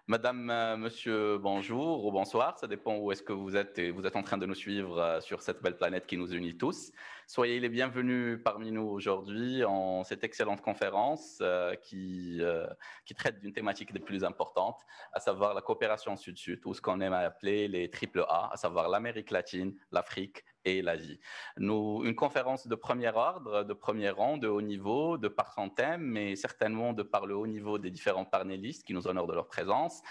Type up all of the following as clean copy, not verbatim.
Madame, monsieur, bonjour ou bonsoir, ça dépend où est-ce que vous êtes et vous êtes en train de nous suivre sur cette belle planète qui nous unit tous. Soyez les bienvenus parmi nous aujourd'hui en cette excellente conférence qui traite d'une thématique des plus importantes, à savoir la coopération sud-sud, ou ce qu'on aime appeler les triple A, à savoir l'Amérique latine, l'Afrique et l'Asie. Une conférence de premier ordre, de premier rang, de haut niveau, de par son thème, mais certainement de par le haut niveau des différents panélistes qui nous honorent de leur présence.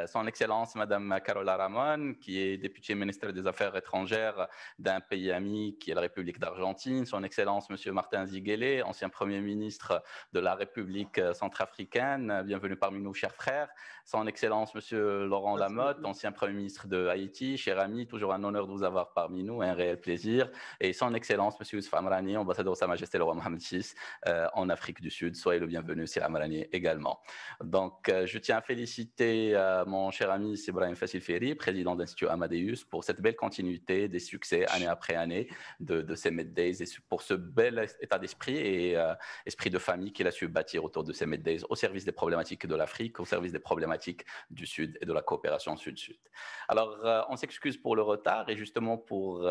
Son Excellence, Madame Carola Ramon, qui est députée ministre des Affaires étrangères d'un pays ami qui est la République d'Argentine. Son Excellence, Monsieur Martin Ziguele, ancien Premier ministre de la République centrafricaine. Bienvenue parmi nous, chers frères. Son Excellence, Monsieur Laurent Merci Lamotte, beaucoup. ancien Premier ministre de Haïti. Cher ami, toujours un honneur de vous avoir parmi nous, un réel plaisir. Et son Excellence, Monsieur Youssouf Amrani, ambassadeur de Sa Majesté le roi Mohamed VI en Afrique du Sud. Soyez le bienvenu, Sir Amrani également. Donc, je tiens à féliciter mon cher ami Ibrahim Fassil Ferri, président de l'Institut Amadeus, pour cette belle continuité des succès année après année de ces Med-Days et pour ce bel état d'esprit et esprit de famille qu'il a su bâtir autour de ces Med-Days au service des problématiques de l'Afrique, au service des problématiques du Sud et de la coopération Sud-Sud. Alors, on s'excuse pour le retard et justement pour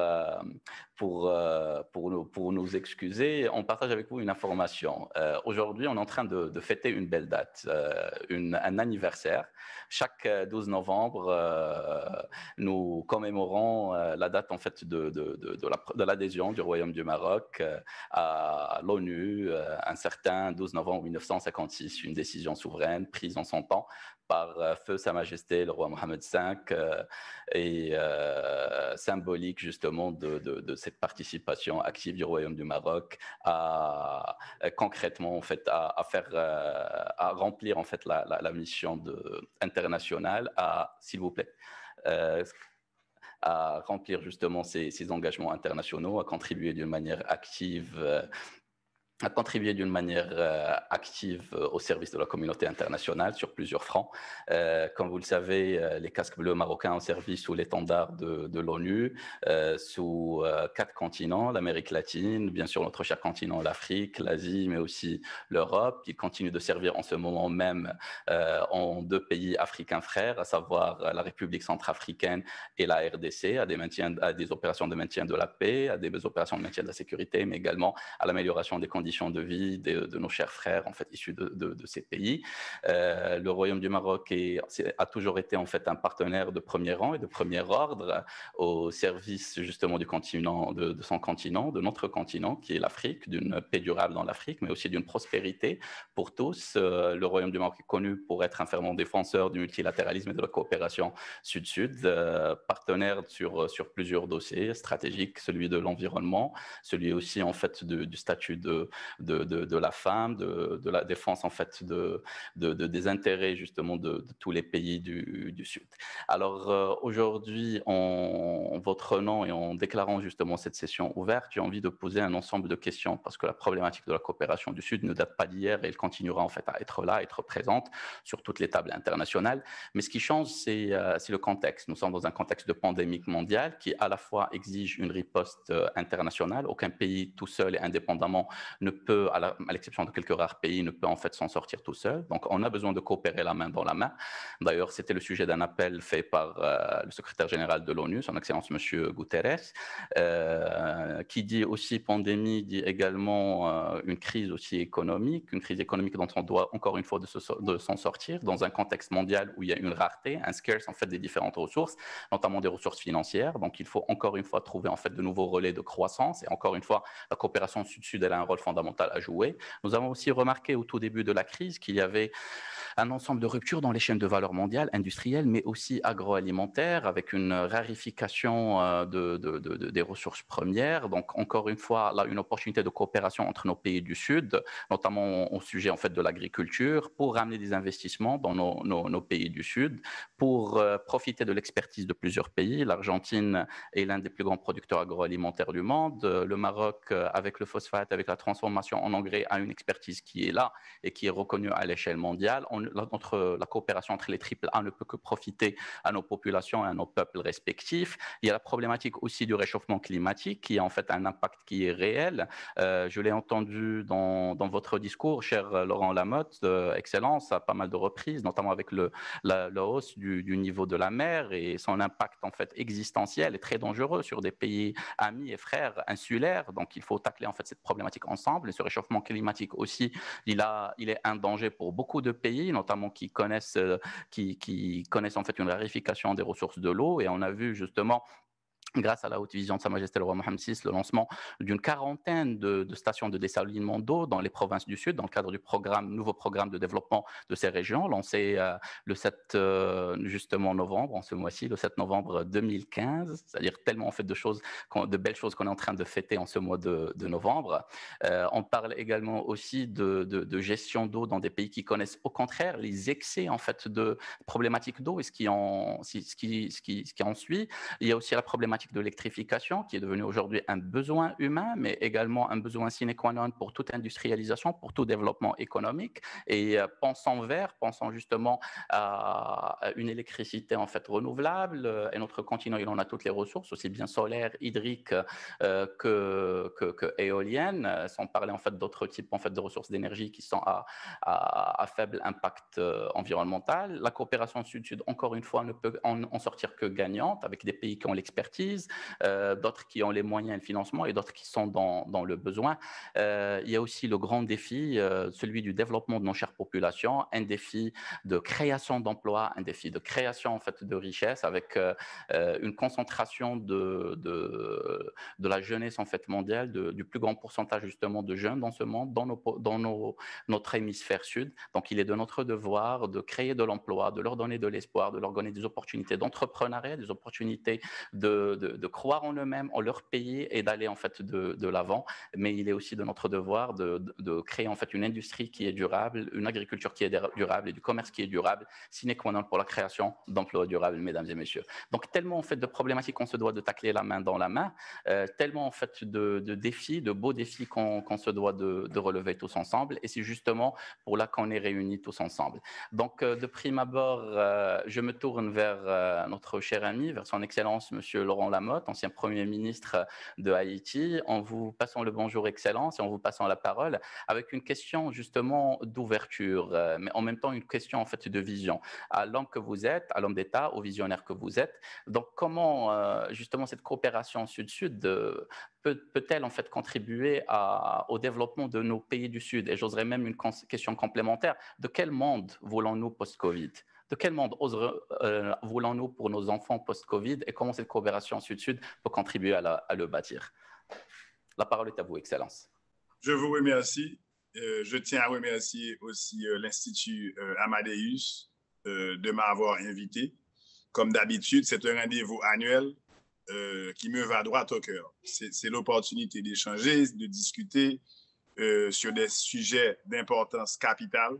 nous excuser, on partage avec vous une information. Aujourd'hui, on est en train de fêter une belle date, un anniversaire. Chaque 12 novembre, nous commémorons la date en fait de l'adhésion du Royaume du Maroc à l'ONU, un certain 12 novembre 1956, une décision souveraine prise en son temps par feu Sa Majesté le roi Mohamed V et symbolique justement de cette participation active du Royaume du Maroc à concrètement en fait à remplir en fait la mission internationale s'il vous plaît à remplir justement ces engagements internationaux, à contribuer d'une manière active au service de la communauté internationale sur plusieurs fronts. Comme vous le savez, les casques bleus marocains ont servi sous l'étendard de l'ONU, sous 4 continents, l'Amérique latine, bien sûr notre cher continent, l'Afrique, l'Asie, mais aussi l'Europe, qui continue de servir en ce moment même en 2 pays africains frères, à savoir la République centrafricaine et la RDC, à des opérations de maintien de la paix, à des opérations de maintien de la sécurité, mais également à l'amélioration des conditions de vie de nos chers frères en fait issus de ces pays. Le Royaume du Maroc a toujours été en fait un partenaire de premier rang et de premier ordre au service justement du continent, de son continent, de notre continent qui est l'Afrique, d'une paix durable dans l'Afrique, mais aussi d'une prospérité pour tous. Le Royaume du Maroc est connu pour être un fervent défenseur du multilatéralisme et de la coopération sud-sud, partenaire sur plusieurs dossiers stratégiques, celui de l'environnement, celui aussi en fait du statut de la femme, de la défense en fait des intérêts justement de tous les pays du Sud. Alors aujourd'hui, en votre nom et en déclarant justement cette session ouverte, j'ai envie de poser un ensemble de questions parce que la problématique de la coopération du Sud ne date pas d'hier et elle continuera en fait à être là, à être présente sur toutes les tables internationales. Mais ce qui change, c'est le contexte. Nous sommes dans un contexte de pandémie mondiale qui à la fois exige une riposte internationale. Aucun pays tout seul et indépendamment ne peut, à l'exception de quelques rares pays, ne peut en fait s'en sortir tout seul. Donc, on a besoin de coopérer la main dans la main. D'ailleurs, c'était le sujet d'un appel fait par le secrétaire général de l'ONU, son Excellence Monsieur Guterres, qui dit aussi pandémie, dit également une crise aussi économique, une crise économique dont on doit encore une fois de s'en sortir dans un contexte mondial où il y a une rareté, un scarce en fait des différentes ressources, notamment des ressources financières. Donc, il faut encore une fois trouver en fait de nouveaux relais de croissance et encore une fois, la coopération sud-sud elle a un rôle fondamental à jouer. Nous avons aussi remarqué au tout début de la crise qu'il y avait un ensemble de ruptures dans les chaînes de valeur mondiales, industrielles, mais aussi agroalimentaires, avec une rarification des ressources premières. Donc, encore une fois, là, une opportunité de coopération entre nos pays du Sud, notamment au sujet en fait de l'agriculture, pour ramener des investissements dans nos pays du Sud, pour profiter de l'expertise de plusieurs pays. L'Argentine est l'un des plus grands producteurs agroalimentaires du monde. Le Maroc, avec le phosphate, avec la transformation transformation en engrais a une expertise qui est là et qui est reconnue à l'échelle mondiale. La coopération entre les AAA ne peut que profiter à nos populations et à nos peuples respectifs. Il y a la problématique aussi du réchauffement climatique qui a en fait un impact qui est réel. Je l'ai entendu dans votre discours, cher Laurent Lamotte, Excellence, à pas mal de reprises, notamment avec la hausse du niveau de la mer et son impact en fait existentiel est très dangereux sur des pays amis et frères insulaires. Donc il faut tacler en fait cette problématique ensemble. Et ce réchauffement climatique aussi, il est un danger pour beaucoup de pays, notamment qui connaissent en fait une raréfaction des ressources de l'eau. Et on a vu justement grâce à la haute vision de Sa Majesté le roi Mohammed VI, le lancement d'une quarantaine de stations de dessalement d'eau dans les provinces du Sud, dans le cadre du nouveau programme de développement de ces régions, lancé le 7 justement novembre, en ce mois-ci, le 7 novembre 2015, c'est-à-dire tellement en fait de belles choses qu'on est en train de fêter en ce mois de novembre. On parle également aussi de gestion d'eau dans des pays qui connaissent au contraire les excès en fait de problématiques d'eau et ce qui en suit. Il y a aussi la problématique de l'électrification qui est devenue aujourd'hui un besoin humain, mais également un besoin sine qua non pour toute industrialisation, pour tout développement économique. Et pensons justement à une électricité en fait renouvelable. Et notre continent, il en a toutes les ressources, aussi bien solaires, hydriques que éoliennes, sans parler en fait d'autres types en fait de ressources d'énergie qui sont à faible impact environnemental. La coopération sud-sud, encore une fois, ne peut en sortir que gagnante, avec des pays qui ont l'expertise, d'autres qui ont les moyens et le financement, et d'autres qui sont dans le besoin. Il y a aussi le grand défi, celui du développement de nos chères populations, un défi de création d'emplois, un défi de création en fait de richesses, avec une concentration de la jeunesse en fait mondiale, du plus grand pourcentage justement de jeunes dans ce monde, dans notre hémisphère sud. Donc il est de notre devoir de créer de l'emploi, de leur donner de l'espoir, de leur donner des opportunités d'entrepreneuriat, des opportunités de croire en eux-mêmes, en leur pays, et d'aller en fait de l'avant. Mais il est aussi de notre devoir de créer en fait une industrie qui est durable, une agriculture qui est durable et du commerce qui est durable, sine qua non pour la création d'emplois durables, mesdames et messieurs. Donc tellement en fait de problématiques qu'on se doit de tacler la main dans la main, tellement en fait de défis, de beaux défis qu'on se doit de relever tous ensemble, et c'est justement pour là qu'on est réunis tous ensemble. Donc de prime abord, je me tourne vers notre cher ami, vers son Excellence Monsieur Laurent Lamotte, ancien Premier ministre de Haïti, en vous passant le bonjour Excellence et en vous passant la parole avec une question justement d'ouverture, mais en même temps une question en fait de vision. À l'homme que vous êtes, à l'homme d'État, au visionnaire que vous êtes, donc comment justement cette coopération sud-sud peut-elle en fait contribuer au développement de nos pays du Sud? Et j'oserais même une question complémentaire. De quel monde voulons-nous post-Covid? De quel monde voulons-nous pour nos enfants post-Covid, et comment cette coopération sud-sud peut contribuer à le bâtir? La parole est à vous, Excellence. Je vous remercie. Je tiens à remercier aussi l'Institut Amadeus de m'avoir invité. Comme d'habitude, c'est un rendez-vous annuel qui me va droit au cœur. C'est l'opportunité d'échanger, de discuter sur des sujets d'importance capitale.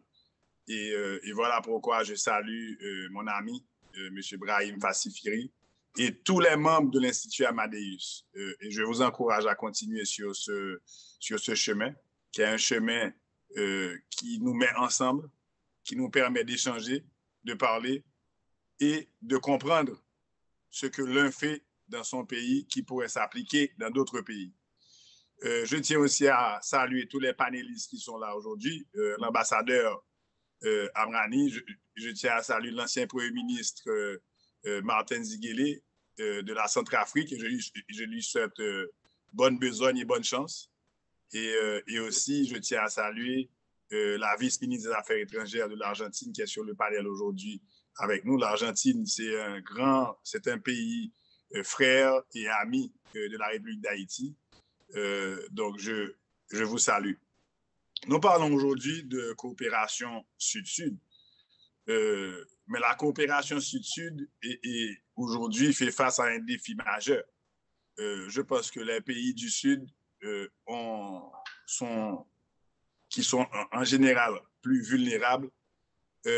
Et voilà pourquoi je salue mon ami, M. Brahim Fassifiri, et tous les membres de l'Institut Amadeus. Et je vous encourage à continuer sur ce chemin, qui est un chemin qui nous met ensemble, qui nous permet d'échanger, de parler et de comprendre ce que l'un fait dans son pays qui pourrait s'appliquer dans d'autres pays. Je tiens aussi à saluer tous les panélistes qui sont là aujourd'hui, l'ambassadeur Amrani, je tiens à saluer l'ancien Premier ministre Martin Ziguele de la Centrafrique, et je lui souhaite bonne besogne et bonne chance. Et aussi, je tiens à saluer la vice-ministre des Affaires étrangères de l'Argentine qui est sur le panel aujourd'hui avec nous. L'Argentine, c'est un pays frère et ami de la République d'Haïti. Donc, je vous salue. Nous parlons aujourd'hui de coopération sud-sud, mais la coopération sud-sud aujourd'hui fait face à un défi majeur. Je pense que les pays du Sud qui sont en général plus vulnérables,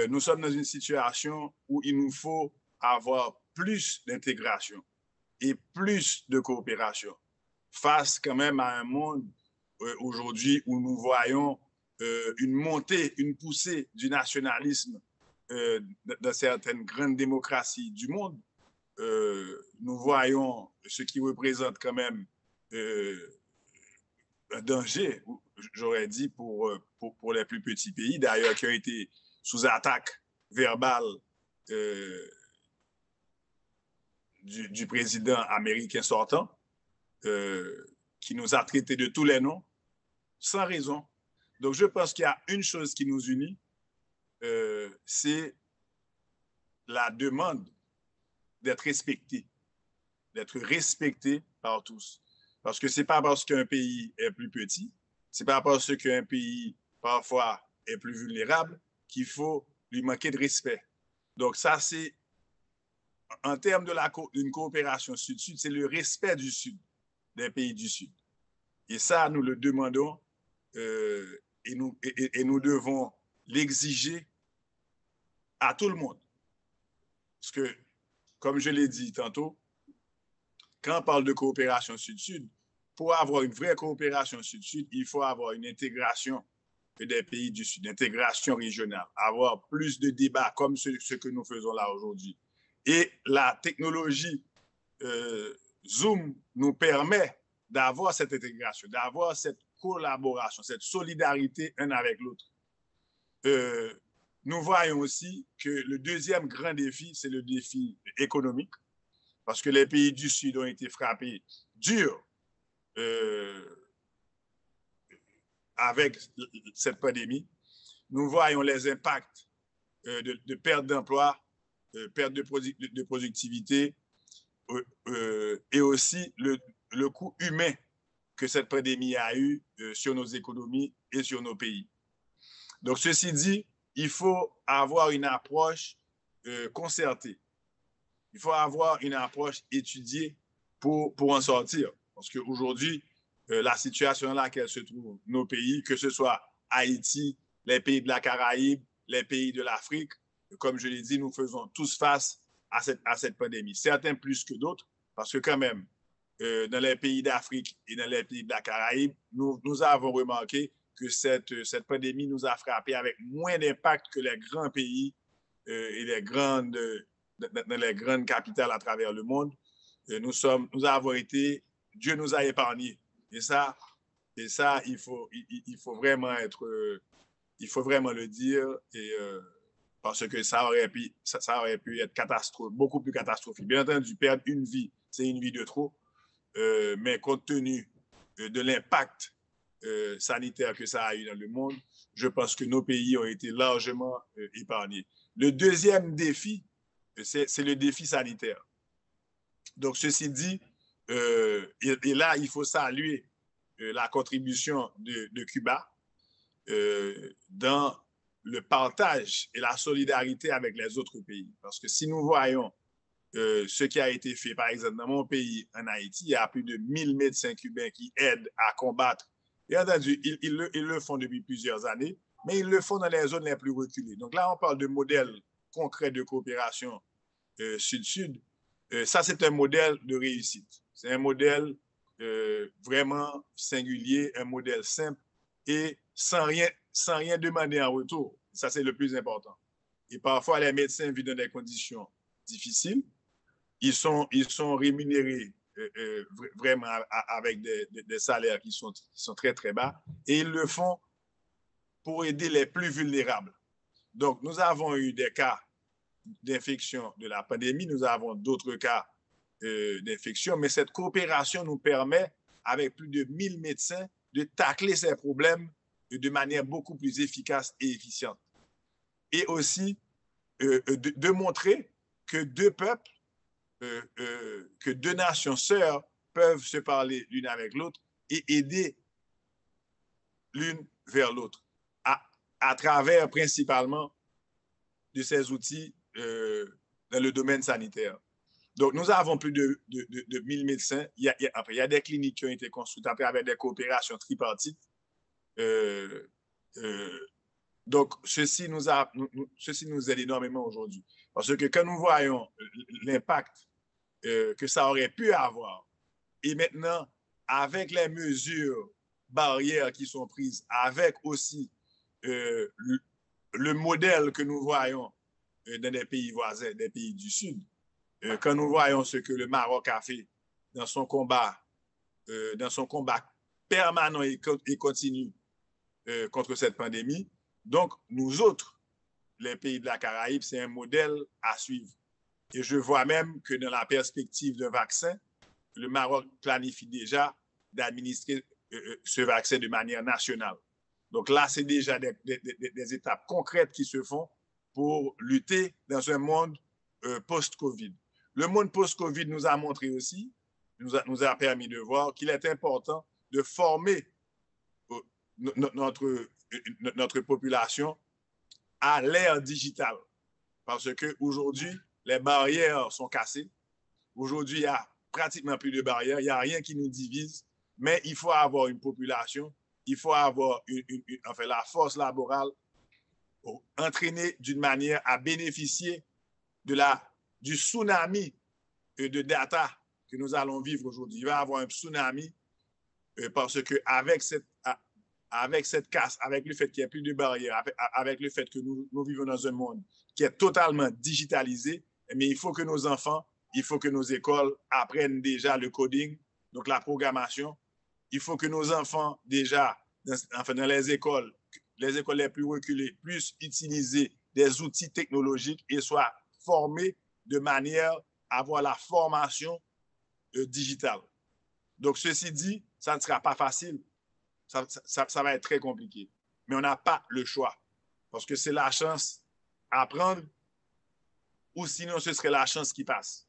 nous sommes dans une situation où il nous faut avoir plus d'intégration et plus de coopération face quand même à un monde aujourd'hui où nous voyons une montée, une poussée du nationalisme dans certaines grandes démocraties du monde. Nous voyons ce qui représente quand même un danger, j'aurais dit, pour les plus petits pays, d'ailleurs, qui ont été sous attaque verbale du président américain sortant, qui nous a traités de tous les noms, sans raison. Donc, je pense qu'il y a une chose qui nous unit, c'est la demande d'être respecté par tous. Parce que ce n'est pas parce qu'un pays est plus petit, ce n'est pas parce qu'un pays, parfois, est plus vulnérable qu'il faut lui manquer de respect. Donc, ça, c'est, en termes d'une coopération Sud-Sud, c'est le respect du Sud, des pays du Sud. Et ça, nous le demandons et nous devons l'exiger à tout le monde. Parce que, comme je l'ai dit tantôt, quand on parle de coopération Sud-Sud, pour avoir une vraie coopération Sud-Sud, il faut avoir une intégration des pays du Sud, une intégration régionale, avoir plus de débats comme ce que nous faisons là aujourd'hui. Et la technologie Zoom nous permet d'avoir cette intégration, d'avoir cette collaboration, cette solidarité un avec l'autre. Nous voyons aussi que le deuxième grand défi, c'est le défi économique, parce que les pays du Sud ont été frappés dur avec cette pandémie. Nous voyons les impacts de perte d'emploi, perte de productivité et aussi le coût humain que cette pandémie a eu sur nos économies et sur nos pays. Donc, ceci dit, il faut avoir une approche concertée. Il faut avoir une approche étudiée pour en sortir. Parce qu'aujourd'hui, la situation dans laquelle se trouvent nos pays, que ce soit Haïti, les pays de la Caraïbe, les pays de l'Afrique, comme je l'ai dit, nous faisons tous face à cette pandémie. Certains plus que d'autres, parce que quand même, dans les pays d'Afrique et dans les pays de la Caraïbe, nous avons remarqué que cette pandémie nous a frappé avec moins d'impact que les grands pays et dans les grandes capitales à travers le monde. Nous avons été, Dieu nous a épargnés. Et ça, il faut vraiment le dire, parce que ça aurait pu être beaucoup plus catastrophique. Bien entendu, perdre une vie, c'est une vie de trop, mais compte tenu de l'impact sanitaire que ça a eu dans le monde, je pense que nos pays ont été largement épargnés. Le deuxième défi, c'est le défi sanitaire. Donc, ceci dit, et là, il faut saluer la contribution de Cuba dans le partage et la solidarité avec les autres pays. Parce que si nous voyons ce qui a été fait, par exemple, dans mon pays, en Haïti, il y a plus de 1000 médecins cubains qui aident à combattre. Bien entendu, ils le font depuis plusieurs années, mais ils le font dans les zones les plus reculées. Donc là, on parle de modèles concrets de coopération Sud-Sud. Ça, c'est un modèle de réussite. C'est un modèle vraiment singulier, un modèle simple et sans rien demander en retour. Ça, c'est le plus important. Et parfois, les médecins vivent dans des conditions difficiles. Ils sont rémunérés vraiment avec des salaires qui sont très, très bas. Et ils le font pour aider les plus vulnérables. Donc, nous avons eu des cas d'infection de la pandémie, nous avons d'autres cas d'infection, mais cette coopération nous permet, avec plus de 1000 médecins, de tacler ces problèmes de manière beaucoup plus efficace et efficiente. Et aussi de montrer que deux peuples, que deux nations sœurs peuvent se parler l'une avec l'autre et aider l'une vers l'autre à travers principalement de ces outils dans le domaine sanitaire. Donc, nous avons plus de 1000 médecins. Il y a des cliniques qui ont été construites à travers des coopérations tripartites. Donc, ceci nous aide énormément aujourd'hui. Parce que quand nous voyons l'impact que ça aurait pu avoir, et maintenant, avec les mesures barrières qui sont prises, avec aussi le modèle que nous voyons dans des pays voisins, des pays du Sud, quand nous voyons ce que le Maroc a fait dans son combat permanent et continu contre cette pandémie. Donc, nous autres, les pays de la Caraïbe, c'est un modèle à suivre. Et je vois même que dans la perspective d'un vaccin, le Maroc planifie déjà d'administrer ce vaccin de manière nationale. Donc là, c'est déjà des étapes concrètes qui se font pour lutter dans un monde post-Covid. Le monde post-Covid nous a montré aussi, nous a permis de voir qu'il est important de former notre population à l'ère digitale. Parce qu'aujourd'hui, les barrières sont cassées. Aujourd'hui, il n'y a pratiquement plus de barrières. Il n'y a rien qui nous divise. Mais il faut avoir une population, il faut avoir la force laborale entraînée d'une manière à bénéficier du tsunami de data que nous allons vivre aujourd'hui. Il va y avoir un tsunami parce qu'avec cette casse, avec le fait qu'il n'y ait plus de barrières, avec le fait que nous vivons dans un monde qui est totalement digitalisé, mais il faut que nos enfants, il faut que nos écoles apprennent déjà le coding, donc la programmation. Il faut que nos enfants, déjà, dans les écoles les plus reculées, puissent utiliser des outils technologiques et soient formés de manière à avoir la formation digitale. Donc, ceci dit, ça ne sera pas facile. Ça va être très compliqué. Mais on n'a pas le choix. Parce que c'est la chance à prendre ou sinon ce serait la chance qui passe.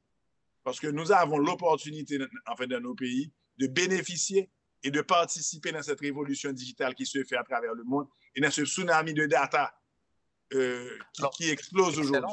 Parce que nous avons l'opportunité, dans nos pays, de bénéficier et de participer dans cette révolution digitale qui se fait à travers le monde et dans ce tsunami de data qui explose aujourd'hui.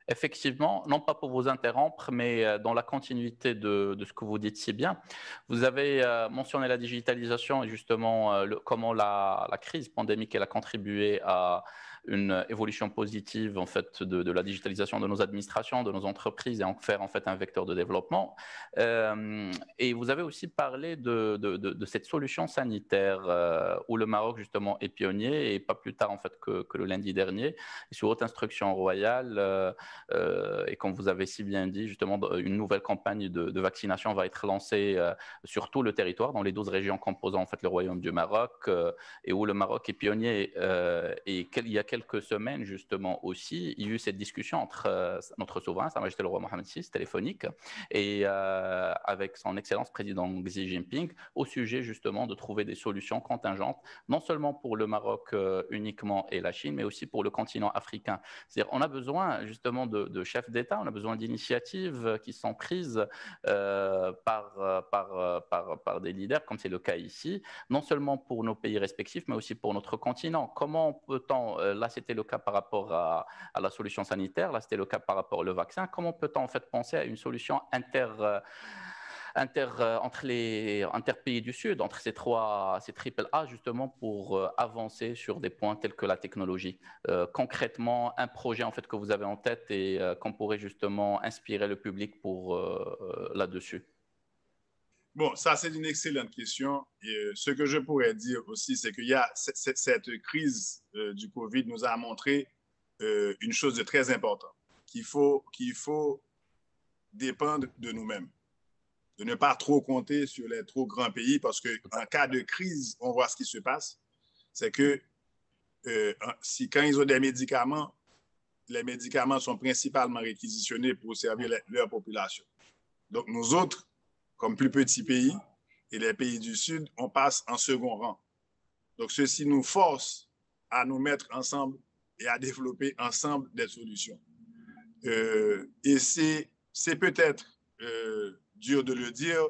Effectivement, non pas pour vous interrompre, mais dans la continuité de ce que vous dites si bien, vous avez mentionné la digitalisation et justement comment la crise pandémique elle a contribué à une évolution positive en fait de la digitalisation de nos administrations, de nos entreprises et en faire en fait un vecteur de développement. Et vous avez aussi parlé de cette solution sanitaire où le Maroc justement est pionnier et pas plus tard en fait que le lundi dernier, et sur haute instruction royale. Et comme vous avez si bien dit, justement, une nouvelle campagne de vaccination va être lancée sur tout le territoire, dans les 12 régions composant en fait le Royaume du Maroc, et où le Maroc est pionnier. Et il y a quelques semaines, justement, aussi, il y a eu cette discussion entre notre souverain, Sa Majesté le roi Mohammed VI, téléphonique, et avec son Excellence président Xi Jinping, au sujet, justement, de trouver des solutions contingentes, non seulement pour le Maroc uniquement et la Chine, mais aussi pour le continent africain. C'est-à-dire, on a besoin, justement, de chefs d'État, on a besoin d'initiatives qui sont prises par des leaders, comme c'est le cas ici, non seulement pour nos pays respectifs, mais aussi pour notre continent. Comment peut-on, là c'était le cas par rapport à la solution sanitaire, là c'était le cas par rapport au vaccin, comment peut-on en fait penser à une solution entre pays du Sud, entre ces triple A, justement, pour avancer sur des points tels que la technologie. Concrètement, un projet en fait que vous avez en tête et qu'on pourrait justement inspirer le public pour là-dessus. Bon, ça c'est une excellente question. Et ce que je pourrais dire aussi, c'est qu'il y a cette crise du Covid nous a montré une chose de très importante, qu'il faut dépendre de nous-mêmes, de ne pas trop compter sur les trop grands pays, parce qu'en cas de crise, on voit ce qui se passe. C'est que quand ils ont des médicaments, les médicaments sont principalement réquisitionnés pour servir leur population. Donc nous autres, comme plus petits pays, et les pays du Sud, on passe en second rang. Donc ceci nous force à nous mettre ensemble et à développer ensemble des solutions. Et c'est peut-être dur de le dire,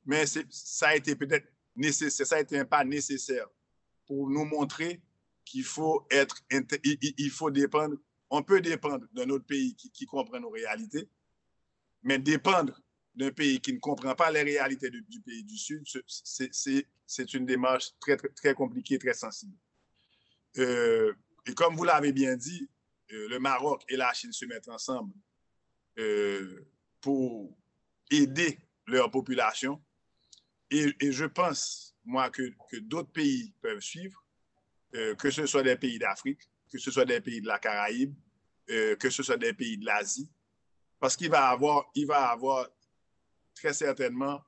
mais ça a été peut-être nécessaire, ça a été un pas nécessaire pour nous montrer qu'il faut dépendre, on peut dépendre d'un autre pays qui comprend nos réalités, mais dépendre d'un pays qui ne comprend pas les réalités du pays du Sud, c'est une démarche très, très, très compliquée, très sensible. Et comme vous l'avez bien dit, le Maroc et la Chine se mettent ensemble pour aider leur population. Et je pense, moi, que d'autres pays peuvent suivre, que ce soit des pays d'Afrique, que ce soit des pays de la Caraïbe, que ce soit des pays de l'Asie, parce qu'il va avoir très certainement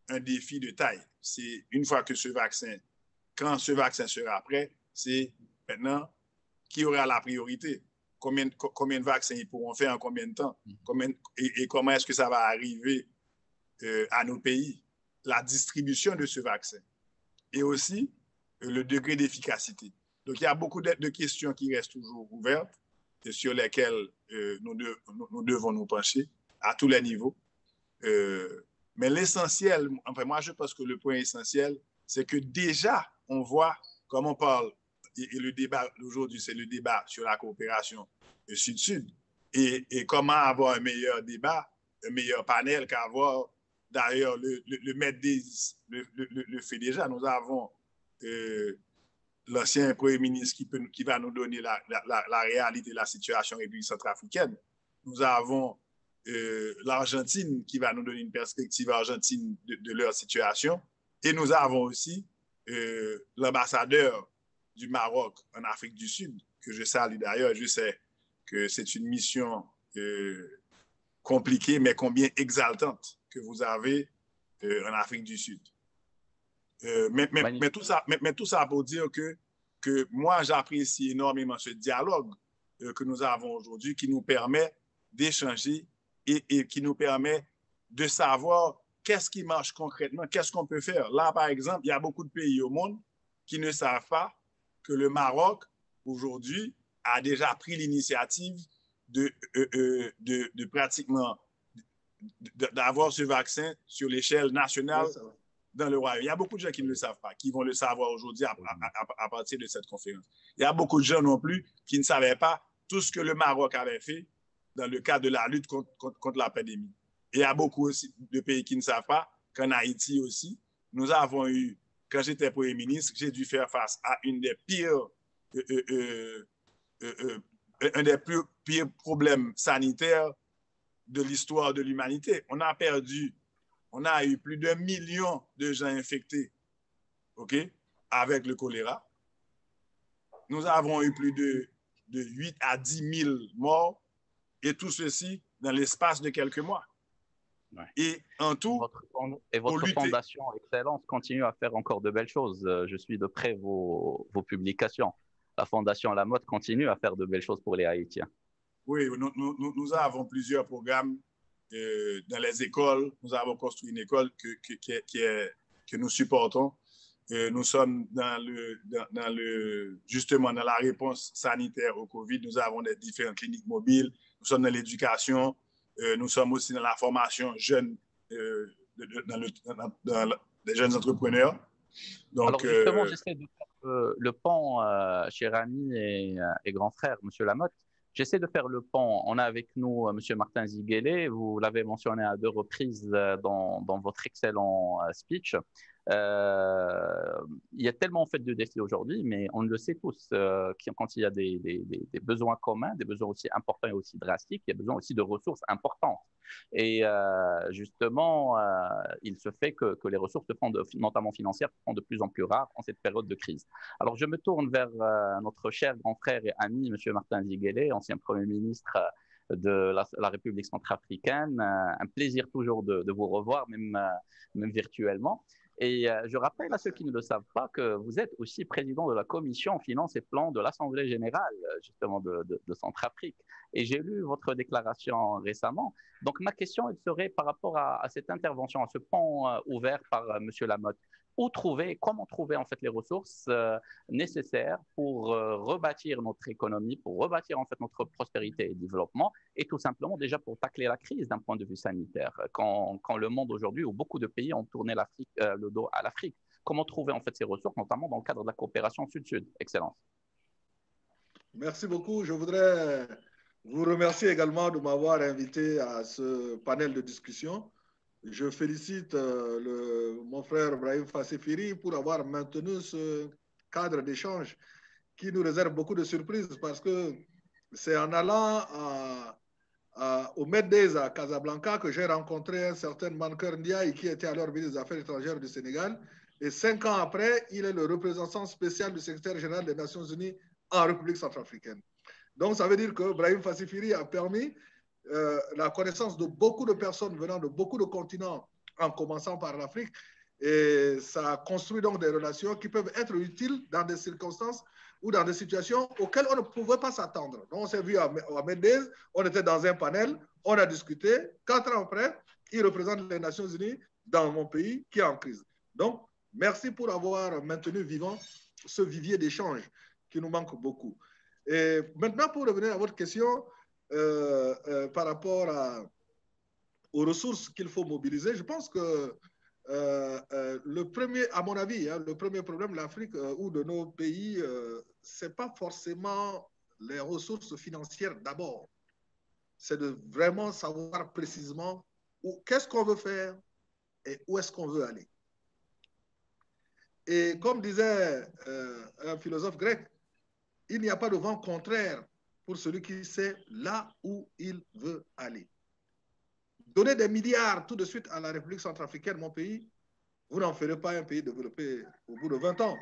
un défi de taille. C'est une fois que quand ce vaccin sera prêt, c'est maintenant qui aura la priorité. Combien de vaccins ils pourront faire en combien de temps? Et comment est-ce que ça va arriver à nos pays? La distribution de ce vaccin. Et aussi le degré d'efficacité. Donc, il y a beaucoup de questions qui restent toujours ouvertes et sur lesquelles nous devons nous pencher à tous les niveaux. Mais l'essentiel, enfin, moi, je pense que le point essentiel, c'est que déjà, on voit, comme on parle, et le débat d'aujourd'hui, c'est le débat sur la coopération Sud-Sud. Et comment avoir un meilleur débat, un meilleur panel qu'avoir, d'ailleurs, le maître des le fait déjà. Nous avons l'ancien Premier ministre qui va nous donner la réalité de la situation en République centrafricaine. Nous avons l'Argentine qui va nous donner une perspective argentine de leur situation. Et nous avons aussi l'ambassadeur du Maroc en Afrique du Sud, que je salue d'ailleurs. Je sais que c'est une mission compliquée, mais combien exaltante que vous avez en Afrique du Sud. Mais tout ça pour dire que moi, j'apprécie énormément ce dialogue que nous avons aujourd'hui qui nous permet d'échanger et qui nous permet de savoir qu'est-ce qui marche concrètement, qu'est-ce qu'on peut faire. Là, par exemple, il y a beaucoup de pays au monde qui ne savent pas que le Maroc, aujourd'hui, a déjà pris l'initiative de pratiquement d'avoir ce vaccin sur l'échelle nationale dans le royaume. Il y a beaucoup de gens qui ne le savent pas, qui vont le savoir aujourd'hui à partir de cette conférence. Il y a beaucoup de gens non plus qui ne savaient pas tout ce que le Maroc avait fait dans le cadre de la lutte contre la pandémie. Et il y a beaucoup aussi de pays qui ne savent pas qu'en Haïti aussi, nous avons eu, quand j'étais Premier ministre, j'ai dû faire face à un des pires problèmes sanitaires de l'histoire de l'humanité. On a eu plus d'1 million de gens infectés, avec le choléra. Nous avons eu plus de 8 à 10 000 morts, et tout ceci dans l'espace de quelques mois. Ouais. Et en tout, votre fondation Excellence continue à faire encore de belles choses. Je suis de près vos publications. La fondation Lamotte continue à faire de belles choses pour les Haïtiens. Oui, nous avons plusieurs programmes dans les écoles. Nous avons construit une école que nous supportons. Nous sommes justement dans la réponse sanitaire au Covid. Nous avons des différentes cliniques mobiles. Nous sommes dans l'éducation. Nous sommes aussi dans la formation jeune, dans les jeunes entrepreneurs. Donc, alors justement, j'essaie de faire le pont, cher ami et grand frère, Monsieur Lamotte. J'essaie de faire le pont. On a avec nous Monsieur Martin Ziguélé. Vous l'avez mentionné à 2 reprises dans votre excellent speech. Il y a tellement en fait de défis aujourd'hui, mais on le sait tous, quand il y a des besoins communs, des besoins aussi importants et aussi drastiques, il y a besoin aussi de ressources importantes. Et justement, il se fait que les ressources, notamment financières, sont de plus en plus rares en cette période de crise. Alors, je me tourne vers notre cher grand frère et ami, M. Martin Ziguélé, ancien Premier ministre de la République centrafricaine. Un plaisir toujours de vous revoir, même virtuellement. Et je rappelle à ceux qui ne le savent pas que vous êtes aussi président de la commission finances et plans de l'Assemblée générale, justement, de Centrafrique. Et j'ai lu votre déclaration récemment. Donc, ma question, elle serait par rapport à cette intervention, à ce pont ouvert par M. Lamotte. Comment trouver en fait les ressources nécessaires pour rebâtir notre économie, pour rebâtir en fait notre prospérité et développement, et tout simplement déjà pour tacler la crise d'un point de vue sanitaire. Quand le monde aujourd'hui, où beaucoup de pays ont tourné le dos à l'Afrique, comment trouver en fait ces ressources, notamment dans le cadre de la coopération Sud-Sud? Excellence. Merci beaucoup. Je voudrais vous remercier également de m'avoir invité à ce panel de discussion. Je félicite mon frère Brahim Fassifiri pour avoir maintenu ce cadre d'échange qui nous réserve beaucoup de surprises parce que c'est en allant au Med Days à Casablanca que j'ai rencontré un certain Mankeur Ndiaye qui était alors ministre des Affaires étrangères du Sénégal. Et 5 ans après, il est le représentant spécial du secrétaire général des Nations Unies en République centrafricaine. Donc, ça veut dire que Brahim Fassifiri a permis la connaissance de beaucoup de personnes venant de beaucoup de continents, en commençant par l'Afrique. Et ça construit donc des relations qui peuvent être utiles dans des circonstances ou dans des situations auxquelles on ne pouvait pas s'attendre. Donc, on s'est vu à Mendez, on était dans un panel, on a discuté. 4 ans après, il représente les Nations Unies dans mon pays qui est en crise. Donc, merci pour avoir maintenu vivant ce vivier d'échange qui nous manque beaucoup. Et maintenant, pour revenir à votre question par rapport aux ressources qu'il faut mobiliser, je pense que le premier, à mon avis, le premier problème de l'Afrique ou de nos pays, ce n'est pas forcément les ressources financières d'abord. C'est de vraiment savoir précisément qu'est-ce qu'on veut faire et où est-ce qu'on veut aller. Et comme disait un philosophe grec, il n'y a pas de vent contraire pour celui qui sait là où il veut aller. Donner des milliards tout de suite à la République centrafricaine, mon pays, vous n'en ferez pas un pays développé au bout de 20 ans.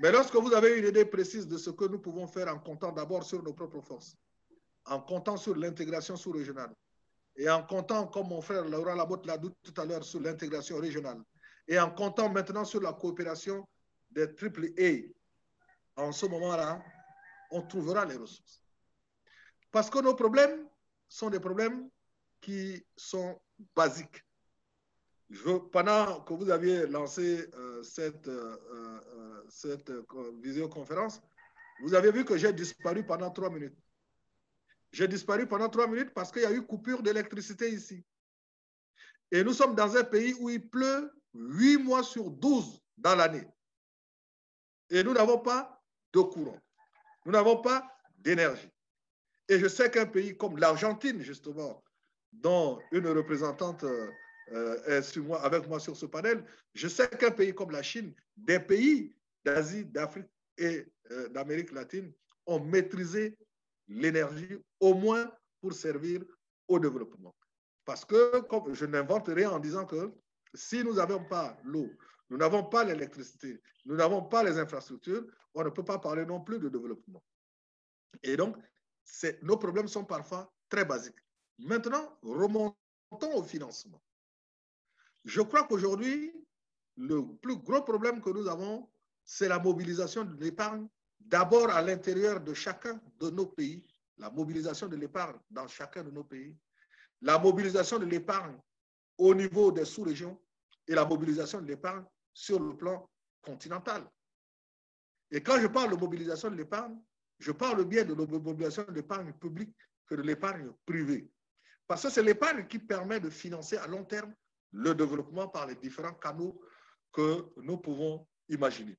Mais lorsque vous avez une idée précise de ce que nous pouvons faire en comptant d'abord sur nos propres forces, en comptant sur l'intégration sous-régionale, et en comptant, comme mon frère Laurent Labotte l'a dit tout à l'heure, sur l'intégration régionale, et en comptant maintenant sur la coopération des AAA, en ce moment-là, on trouvera les ressources. Parce que nos problèmes sont des problèmes qui sont basiques. Pendant que vous aviez lancé cette visioconférence, vous avez vu que j'ai disparu pendant 3 minutes. J'ai disparu pendant 3 minutes parce qu'il y a eu coupure d'électricité ici. Et nous sommes dans un pays où il pleut 8 mois sur 12 dans l'année. Et nous n'avons pas de courant. Nous n'avons pas d'énergie. Et je sais qu'un pays comme l'Argentine, justement, dont une représentante est avec moi sur ce panel, je sais qu'un pays comme la Chine, des pays d'Asie, d'Afrique et d'Amérique latine ont maîtrisé l'énergie, au moins pour servir au développement. Parce que, comme je n'invente rien en disant que si nous n'avons pas l'eau, nous n'avons pas l'électricité, nous n'avons pas les infrastructures, on ne peut pas parler non plus de développement. Et donc, nos problèmes sont parfois très basiques. Maintenant, remontons au financement. Je crois qu'aujourd'hui, le plus gros problème que nous avons, c'est la mobilisation de l'épargne, d'abord à l'intérieur de chacun de nos pays, la mobilisation de l'épargne dans chacun de nos pays, la mobilisation de l'épargne au niveau des sous-régions et la mobilisation de l'épargne sur le plan continental. Et quand je parle de mobilisation de l'épargne, je parle bien de la mobilisation de l'épargne publique que de l'épargne privée. Parce que c'est l'épargne qui permet de financer à long terme le développement par les différents canaux que nous pouvons imaginer.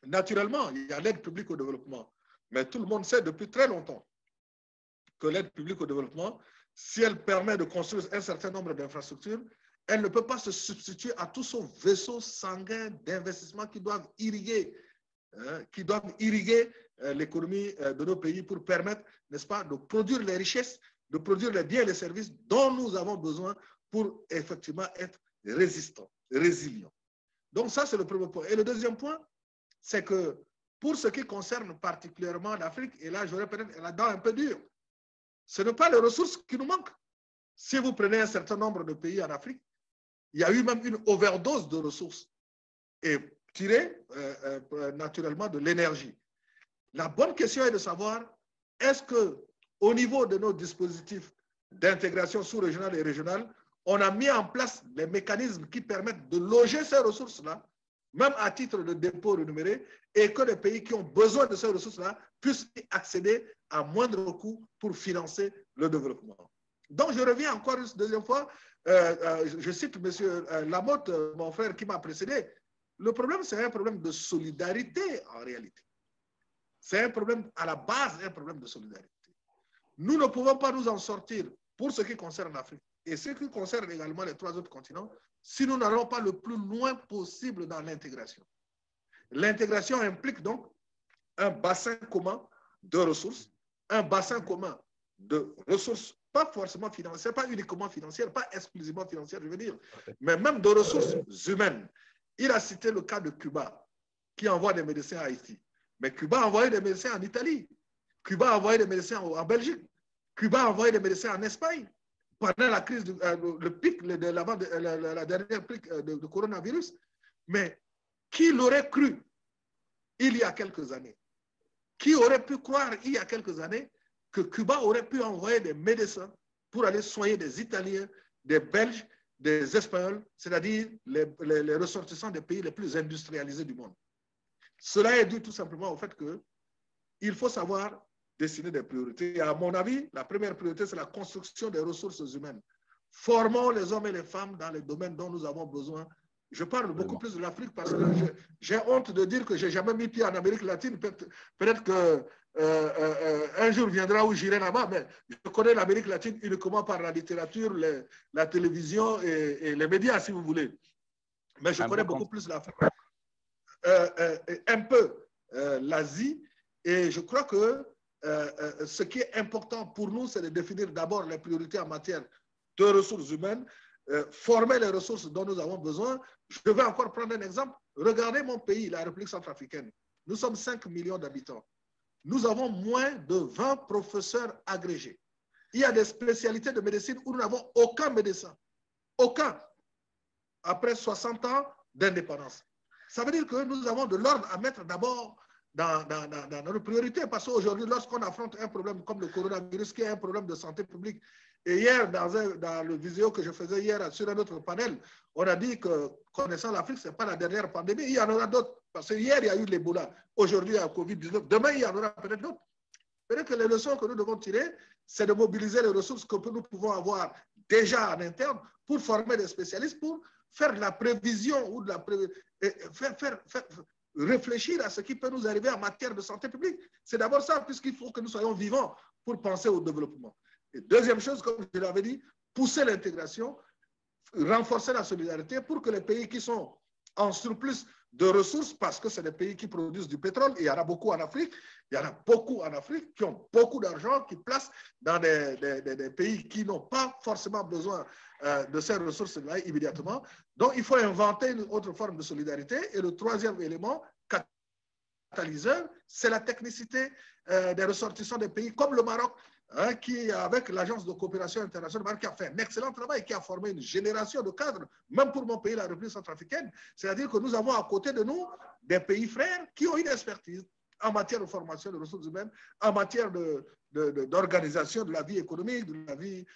Naturellement, il y a l'aide publique au développement, mais tout le monde sait depuis très longtemps que l'aide publique au développement, si elle permet de construire un certain nombre d'infrastructures, elle ne peut pas se substituer à tout ce vaisseau sanguin d'investissement qui doivent irriguer l'économie de nos pays pour permettre, n'est-ce pas, de produire les richesses, de produire les biens et les services dont nous avons besoin pour effectivement être résistants, résilients. Donc ça, c'est le premier point. Et le deuxième point, c'est que pour ce qui concerne particulièrement l'Afrique, et là, j'aurais peut-être la dent un peu dure, ce n'est pas les ressources qui nous manquent. Si vous prenez un certain nombre de pays en Afrique, il y a eu même une overdose de ressources et tirée naturellement de l'énergie. La bonne question est de savoir, est-ce qu'au niveau de nos dispositifs d'intégration sous-régionale et régionale, on a mis en place des mécanismes qui permettent de loger ces ressources-là, même à titre de dépôt rémunéré, et que les pays qui ont besoin de ces ressources-là puissent y accéder à moindre coût pour financer le développement. Donc, je reviens encore une deuxième fois, je cite M. Lamotte, mon frère qui m'a précédé. Le problème, c'est un problème de solidarité en réalité. C'est un problème, à la base, un problème de solidarité. Nous ne pouvons pas nous en sortir pour ce qui concerne l'Afrique et ce qui concerne également les 3 autres continents si nous n'allons pas le plus loin possible dans l'intégration. L'intégration implique donc un bassin commun de ressources, un bassin commun de ressources, pas forcément financières, pas uniquement financières, pas exclusivement financières, je veux dire, mais même de ressources humaines. Il a cité le cas de Cuba, qui envoie des médecins à Haïti. Mais Cuba a envoyé des médecins en Italie. Cuba a envoyé des médecins en Belgique. Cuba a envoyé des médecins en Espagne. Pendant la crise, le pic de la dernière pic de coronavirus. Mais qui l'aurait cru il y a quelques années? Qui aurait pu croire il y a quelques années que Cuba aurait pu envoyer des médecins pour aller soigner des Italiens, des Belges, des Espagnols, c'est-à-dire les ressortissants des pays les plus industrialisés du monde? Cela est dû tout simplement au fait qu'il faut savoir dessiner des priorités. Et à mon avis, la première priorité, c'est la construction des ressources humaines. Formons les hommes et les femmes dans les domaines dont nous avons besoin. Je parle beaucoup plus de l'Afrique parce que j'ai honte de dire que je n'ai jamais mis pied en Amérique latine. Peut-être qu'un jour viendra où j'irai là-bas, mais je connais l'Amérique latine uniquement par la littérature, la télévision et les médias, si vous voulez. Mais je connais beaucoup plus l'Afrique. Un peu l'Asie. Et je crois que ce qui est important pour nous, c'est de définir d'abord les priorités en matière de ressources humaines, former les ressources dont nous avons besoin. Je vais encore prendre un exemple. Regardez mon pays, la République centrafricaine. Nous sommes 5 millions d'habitants. Nous avons moins de 20 professeurs agrégés. Il y a des spécialités de médecine où nous n'avons aucun médecin. Aucun. Après 60 ans d'indépendance. Ça veut dire que nous avons de l'ordre à mettre d'abord dans nos priorités. Parce qu'aujourd'hui, lorsqu'on affronte un problème comme le coronavirus, qui est un problème de santé publique, et hier, dans le vidéo que je faisais hier sur un autre panel, on a dit que, connaissant l'Afrique, ce n'est pas la dernière pandémie. Il y en aura d'autres. Parce que hier, il y a eu l'Ebola. Aujourd'hui, il y a le Covid-19. Demain, il y en aura peut-être d'autres. Peut-être que les leçons que nous devons tirer, c'est de mobiliser les ressources que nous pouvons avoir déjà en interne pour former des spécialistes, pour faire de la prévision ou de la faire réfléchir à ce qui peut nous arriver en matière de santé publique. C'est d'abord ça, puisqu'il faut que nous soyons vivants pour penser au développement. Et deuxième chose, comme je l'avais dit, pousser l'intégration, renforcer la solidarité pour que les pays qui sont en surplus de ressources, parce que c'est des pays qui produisent du pétrole, et il y en a beaucoup en Afrique, il y en a beaucoup en Afrique qui ont beaucoup d'argent, qui placent dans des pays qui n'ont pas forcément besoin de ces ressources-là immédiatement. Donc, il faut inventer une autre forme de solidarité. Et le troisième élément, catalyseur, c'est la technicité des ressortissants des pays comme le Maroc, qui, avec l'Agence de coopération internationale, qui a fait un excellent travail, qui a formé une génération de cadres, même pour mon pays, la République centrafricaine. C'est-à-dire que nous avons à côté de nous des pays frères qui ont une expertise en matière de formation de ressources humaines, en matière d'organisation de la vie économique, de la vie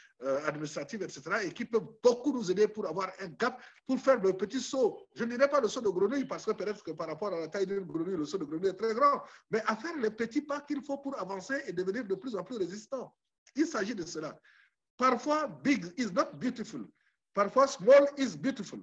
administrative, etc., et qui peuvent beaucoup nous aider pour avoir un cap, pour faire le petit saut. Je ne dirais pas le saut de grenouille, parce que peut-être que par rapport à la taille d'une grenouille, le saut de grenouille est très grand, mais à faire les petits pas qu'il faut pour avancer et devenir de plus en plus résistant. Il s'agit de cela. Parfois, big is not beautiful. Parfois, small is beautiful.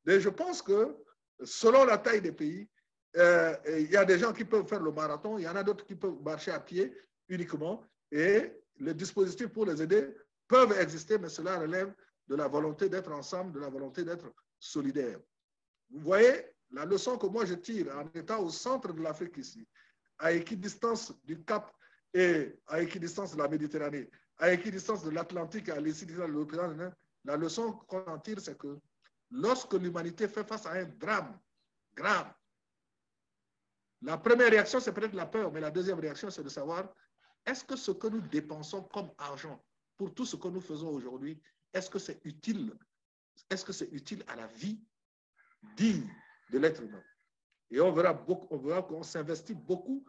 Et je pense que, selon la taille des pays, il y a des gens qui peuvent faire le marathon, il y en a d'autres qui peuvent marcher à pied uniquement, et les dispositifs pour les aider peuvent exister, mais cela relève de la volonté d'être ensemble, de la volonté d'être solidaire. Vous voyez, la leçon que moi je tire en étant au centre de l'Afrique ici, à équidistance du Cap et à équidistance de la Méditerranée, à équidistance de l'Atlantique et à l'équidistance de l'océan, la leçon qu'on en tire, c'est que lorsque l'humanité fait face à un drame grave, la première réaction, c'est peut-être la peur, mais la deuxième réaction, c'est de savoir, est-ce que ce que nous dépensons comme argent pour tout ce que nous faisons aujourd'hui, est-ce que c'est utile? Est-ce que c'est utile à la vie digne de l'être humain? Et on verra qu'on s'investit beaucoup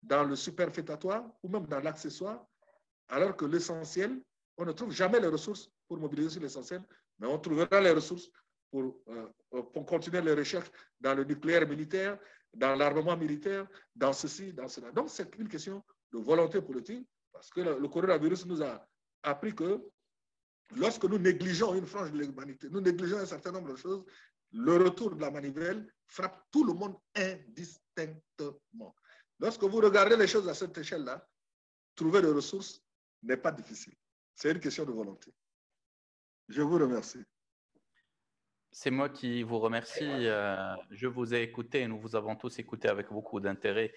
dans le superfétatoire ou même dans l'accessoire, alors que l'essentiel, on ne trouve jamais les ressources pour mobiliser sur l'essentiel, mais on trouvera les ressources pour continuer les recherches dans le nucléaire militaire, dans l'armement militaire, dans ceci, dans cela. Donc, c'est une question de volonté politique, parce que le coronavirus nous a appris que lorsque nous négligeons une frange de l'humanité, nous négligeons un certain nombre de choses, le retour de la manivelle frappe tout le monde indistinctement. Lorsque vous regardez les choses à cette échelle-là, trouver des ressources n'est pas difficile. C'est une question de volonté. Je vous remercie. C'est moi qui vous remercie. Je vous ai écouté et nous vous avons tous écouté avec beaucoup d'intérêt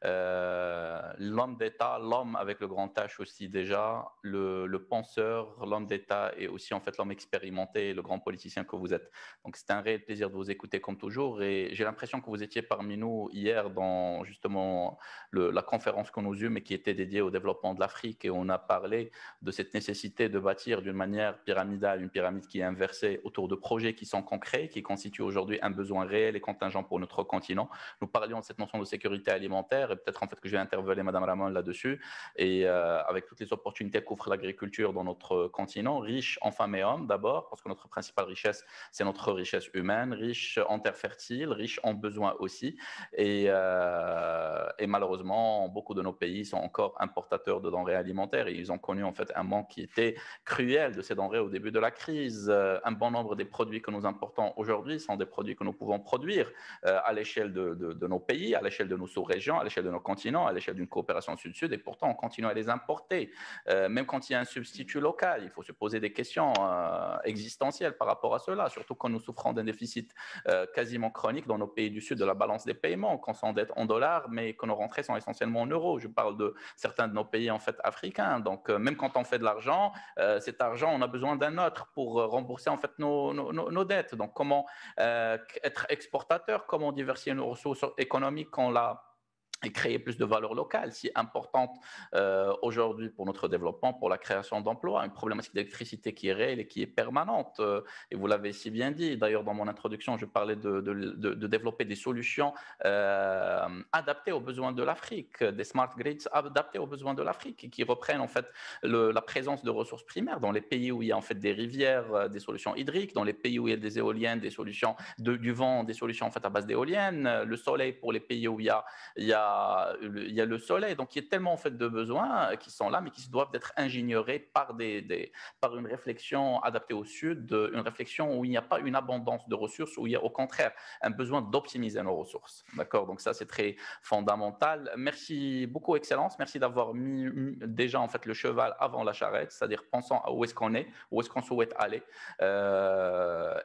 l'homme d'État, l'homme avec le grand H aussi déjà, le penseur, l'homme d'État et aussi en fait l'homme expérimenté, le grand politicien que vous êtes. Donc c'est un réel plaisir de vous écouter comme toujours et j'ai l'impression que vous étiez parmi nous hier dans justement la conférence qu'on nous eut mais qui était dédiée au développement de l'Afrique et on a parlé de cette nécessité de bâtir d'une manière pyramidale, une pyramide qui est inversée autour de projets qui sont concrets, qui constituent aujourd'hui un besoin réel et contingent pour notre continent. Nous parlions de cette notion de sécurité alimentaire et peut-être en fait que je vais interpeller Madame Ramon là-dessus et avec toutes les opportunités qu'offre l'agriculture dans notre continent, riche en femmes et hommes d'abord, parce que notre principale richesse, c'est notre richesse humaine, riche en terres fertiles, riche en besoins aussi et malheureusement, beaucoup de nos pays sont encore importateurs de denrées alimentaires et ils ont connu en fait un manque qui était cruel de ces denrées au début de la crise. Un bon nombre des produits que nous importons aujourd'hui sont des produits que nous pouvons produire à l'échelle de nos pays, à l'échelle de nos sous-régions, à l'échelle de nos continents, à l'échelle d'une coopération sud-sud et pourtant on continue à les importer. Même quand il y a un substitut local, il faut se poser des questions existentielles par rapport à cela, surtout quand nous souffrons d'un déficit quasiment chronique dans nos pays du Sud de la balance des paiements, qu'on s'endette en dollars, mais que nos rentrées sont essentiellement en euros. Je parle de certains de nos pays en fait africains. Donc, même quand on fait de l'argent, cet argent, on a besoin d'un autre pour rembourser en fait nos dettes. Donc, comment être exportateur, comment diversifier nos ressources économiques quand et créer plus de valeur locale, si importante aujourd'hui pour notre développement, pour la création d'emplois, une problématique d'électricité qui est réelle et qui est permanente. Et vous l'avez si bien dit. D'ailleurs, dans mon introduction, je parlais de développer des solutions adaptées aux besoins de l'Afrique, des smart grids adaptés aux besoins de l'Afrique, qui reprennent en fait la présence de ressources primaires dans les pays où il y a en fait des rivières, des solutions hydriques, dans les pays où il y a des éoliennes, des solutions du vent, des solutions en fait à base d'éoliennes, le soleil pour les pays où il y a le soleil. Donc, il y a tellement en fait de besoins qui sont là, mais qui doivent être ingénieurs par une réflexion adaptée au Sud, une réflexion où il n'y a pas une abondance de ressources, où il y a au contraire un besoin d'optimiser nos ressources. D'accord? Donc, ça, c'est très fondamental. Merci beaucoup, Excellence. Merci d'avoir mis déjà en fait le cheval avant la charrette, c'est-à-dire pensant à où est-ce qu'on est, où est-ce qu'on souhaite aller,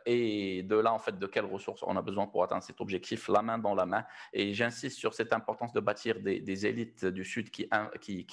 et de là, en fait, de quelles ressources on a besoin pour atteindre cet objectif, la main dans la main. Et j'insiste sur cette importance de bâtir des élites du Sud qui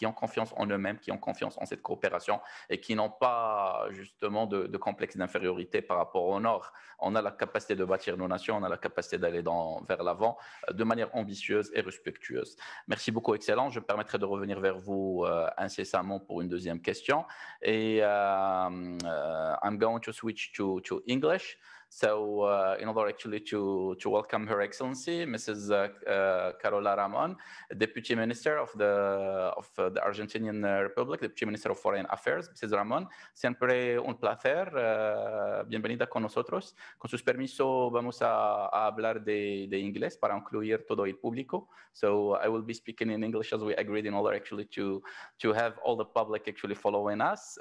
ont confiance en eux-mêmes, qui ont confiance en cette coopération et qui n'ont pas justement de complexe d'infériorité par rapport au Nord. On a la capacité de bâtir nos nations, on a la capacité d'aller vers l'avant de manière ambitieuse et respectueuse. Merci beaucoup, Excellent. Je me permettrai de revenir vers vous incessamment pour une deuxième question. Et I'm going to switch to English. So in order actually to welcome Her Excellency, Mrs. Carola Ramon, Deputy Minister of the Argentinian Republic, Deputy Minister of Foreign Affairs. Mrs. Ramon, siempre un placer. Bienvenida con nosotros. Con sus permiso, vamos a hablar de inglés para incluir todo el público. So I will be speaking in English as we agreed in order actually to have all the public actually following us.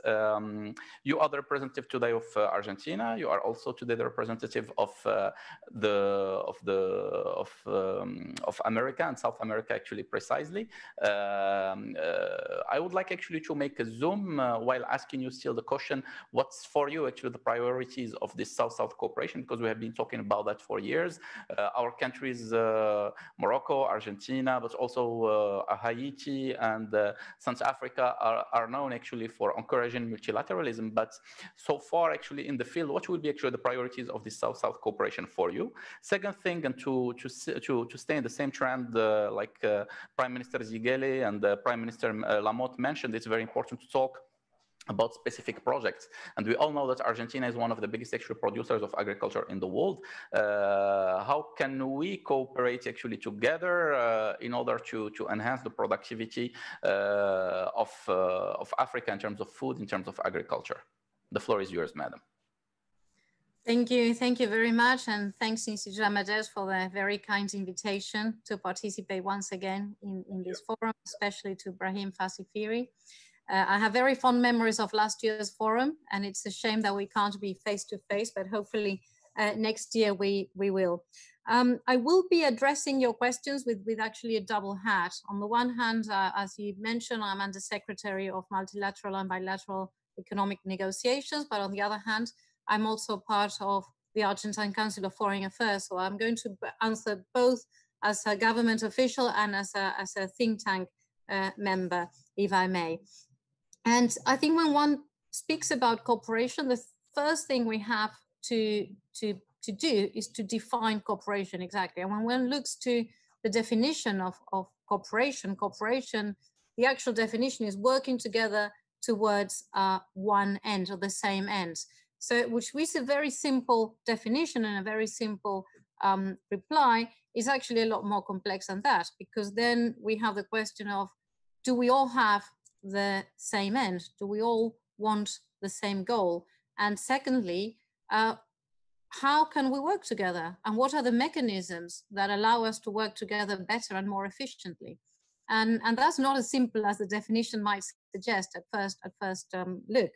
You are the representative today of Argentina. You are also today the representative of America and South America, actually, precisely. I would like actually to make a zoom while asking you still the question: what's for you actually the priorities of this South-South cooperation? Because we have been talking about that for years. Our countries, Morocco, Argentina, but also Haiti and South Africa are known actually for encouraging multilateralism. But so far, actually, in the field, what will be actually the priorities of this South-South cooperation for you? Second thing, and to stay in the same trend, like Prime Minister Ziguele and Prime Minister Lamotte mentioned, it's very important to talk about specific projects. And we all know that Argentina is one of the biggest actual producers of agriculture in the world. How can we cooperate actually together in order to enhance the productivity of Africa in terms of food, in terms of agriculture? The floor is yours, madam. Thank you very much, and thanks Institute Amadeus for the very kind invitation to participate once again in this forum, especially to Brahim Fasifiri. I have very fond memories of last year's forum, and it's a shame that we can't be face to face, but hopefully next year we will. I will be addressing your questions with actually a double hat. On the one hand, as you mentioned, I'm Undersecretary of Multilateral and Bilateral Economic Negotiations, but on the other hand, I'm also part of the Argentine Council of Foreign Affairs, so I'm going to answer both as a government official and as a think tank member, if I may. And I think when one speaks about cooperation, the first thing we have to do is to define cooperation exactly. And when one looks to the definition of cooperation, the actual definition is working together towards one end or the same ends. So, which is a very simple definition and a very simple reply, is actually a lot more complex than that, because then we have the question of, do we all have the same end? Do we all want the same goal? And secondly, how can we work together? And what are the mechanisms that allow us to work together better and more efficiently? And that's not as simple as the definition might suggest at first look.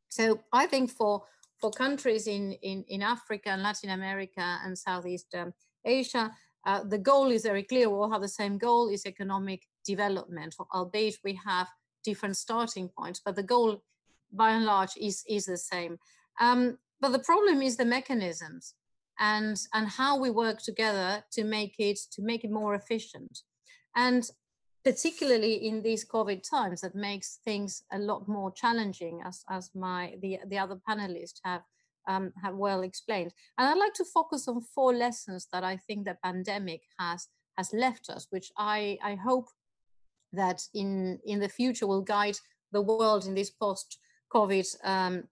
So I think for countries in Africa and Latin America and Southeast Asia, the goal is very clear. We all have the same goal, is economic development, albeit we have different starting points, but the goal by and large is the same. But the problem is the mechanisms and how we work together to make it more efficient. And particularly in these COVID times, that makes things a lot more challenging, as the other panelists have well explained. And I'd like to focus on 4 lessons that I think the pandemic has left us, which I hope that in the future will guide the world in this post-COVID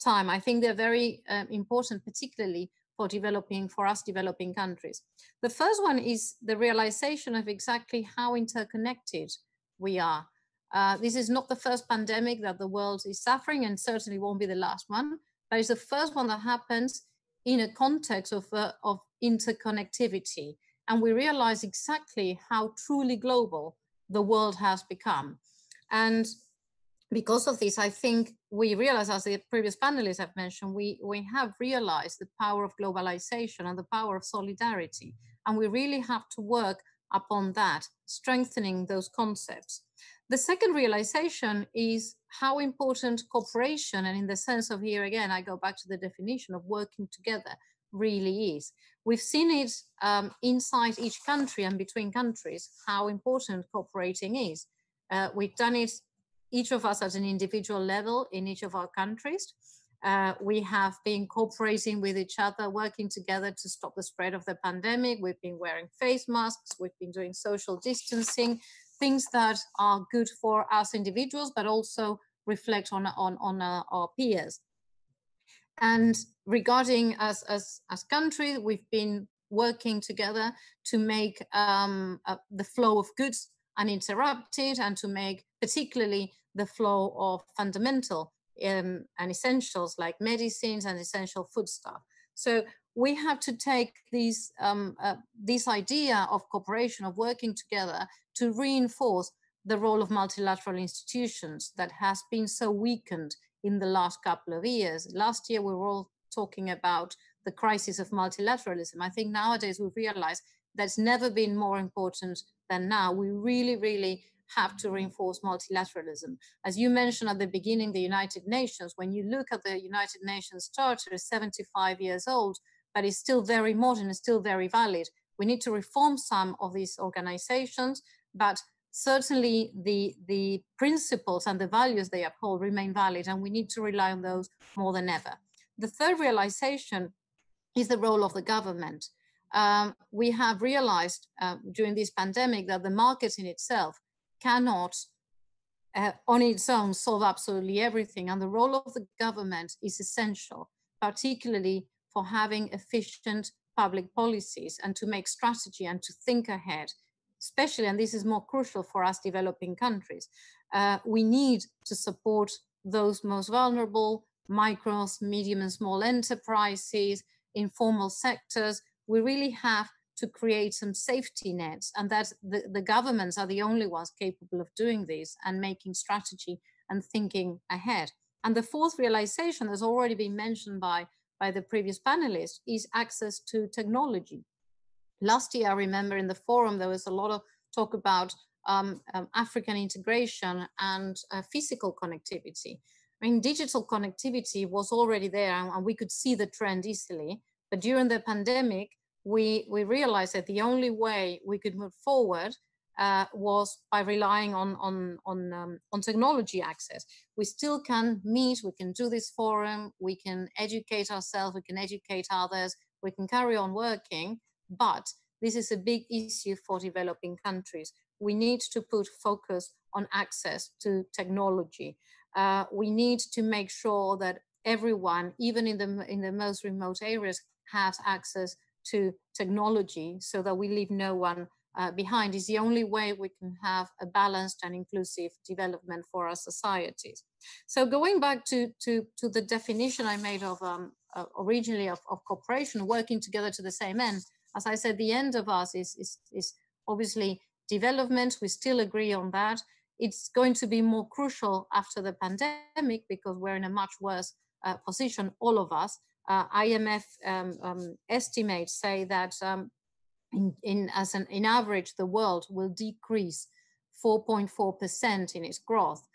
time. I think they're very important, particularly for us developing countries. The first one is the realization of exactly how interconnected we are. This is not the first pandemic that the world is suffering, and certainly won't be the last one, but it's the first one that happens in a context of interconnectivity. And we realize exactly how truly global the world has become. And because of this, I think we realize, as the previous panelists have mentioned, we have realized the power of globalization and the power of solidarity. And we really have to work upon that, strengthening those concepts. The second realization is how important cooperation, and in the sense of, here again, I go back to the definition of working together, really is. We've seen it inside each country and between countries, how important cooperating is. We've done it, each of us at an individual level in each of our countries. We have been cooperating with each other, working together to stop the spread of the pandemic. We've been wearing face masks, we've been doing social distancing, things that are good for us individuals, but also reflect on our peers. And regarding us as countries, we've been working together to make the flow of goods uninterrupted, and to make particularly the flow of fundamental and essentials like medicines and essential foodstuff. So we have to take this idea of cooperation, of working together, to reinforce the role of multilateral institutions that has been so weakened in the last couple of years. Last year, we were all talking about the crisis of multilateralism. I think nowadays we realize that's never been more important than now. We really, really have to reinforce multilateralism. As you mentioned at the beginning, the United Nations, when you look at the United Nations Charter, it's 75 years old, but it's still very modern, it's still very valid. We need to reform some of these organizations, but certainly the principles and the values they uphold remain valid, and we need to rely on those more than ever. The third realization is the role of the government. We have realized during this pandemic that the market in itself cannot on its own solve absolutely everything, and the role of the government is essential, particularly for having efficient public policies and to make strategy and to think ahead, especially, and this is more crucial for us developing countries. We need to support those most vulnerable, micros, medium and small enterprises, informal sectors. We really have to create some safety nets, and that the governments are the only ones capable of doing this and making strategy and thinking ahead. And the fourth realization that's already been mentioned by the previous panelists is access to technology. Last year, I remember in the forum, there was a lot of talk about African integration and physical connectivity. I mean, digital connectivity was already there and we could see the trend easily, but during the pandemic, we realized that the only way we could move forward was by relying on technology access. We still can meet, we can do this forum, we can educate ourselves, we can educate others, we can carry on working, but this is a big issue for developing countries. We need to put focus on access to technology. We need to make sure that everyone, even in the most remote areas, has access to technology so that we leave no one behind. Is the only way we can have a balanced and inclusive development for our societies. So going back to the definition I made of originally of cooperation, working together to the same end, as I said, the end of us is obviously development. We still agree on that. It's going to be more crucial after the pandemic because we're in a much worse position, all of us. IMF estimates say that in average, the world will decrease 4.4% in its growth,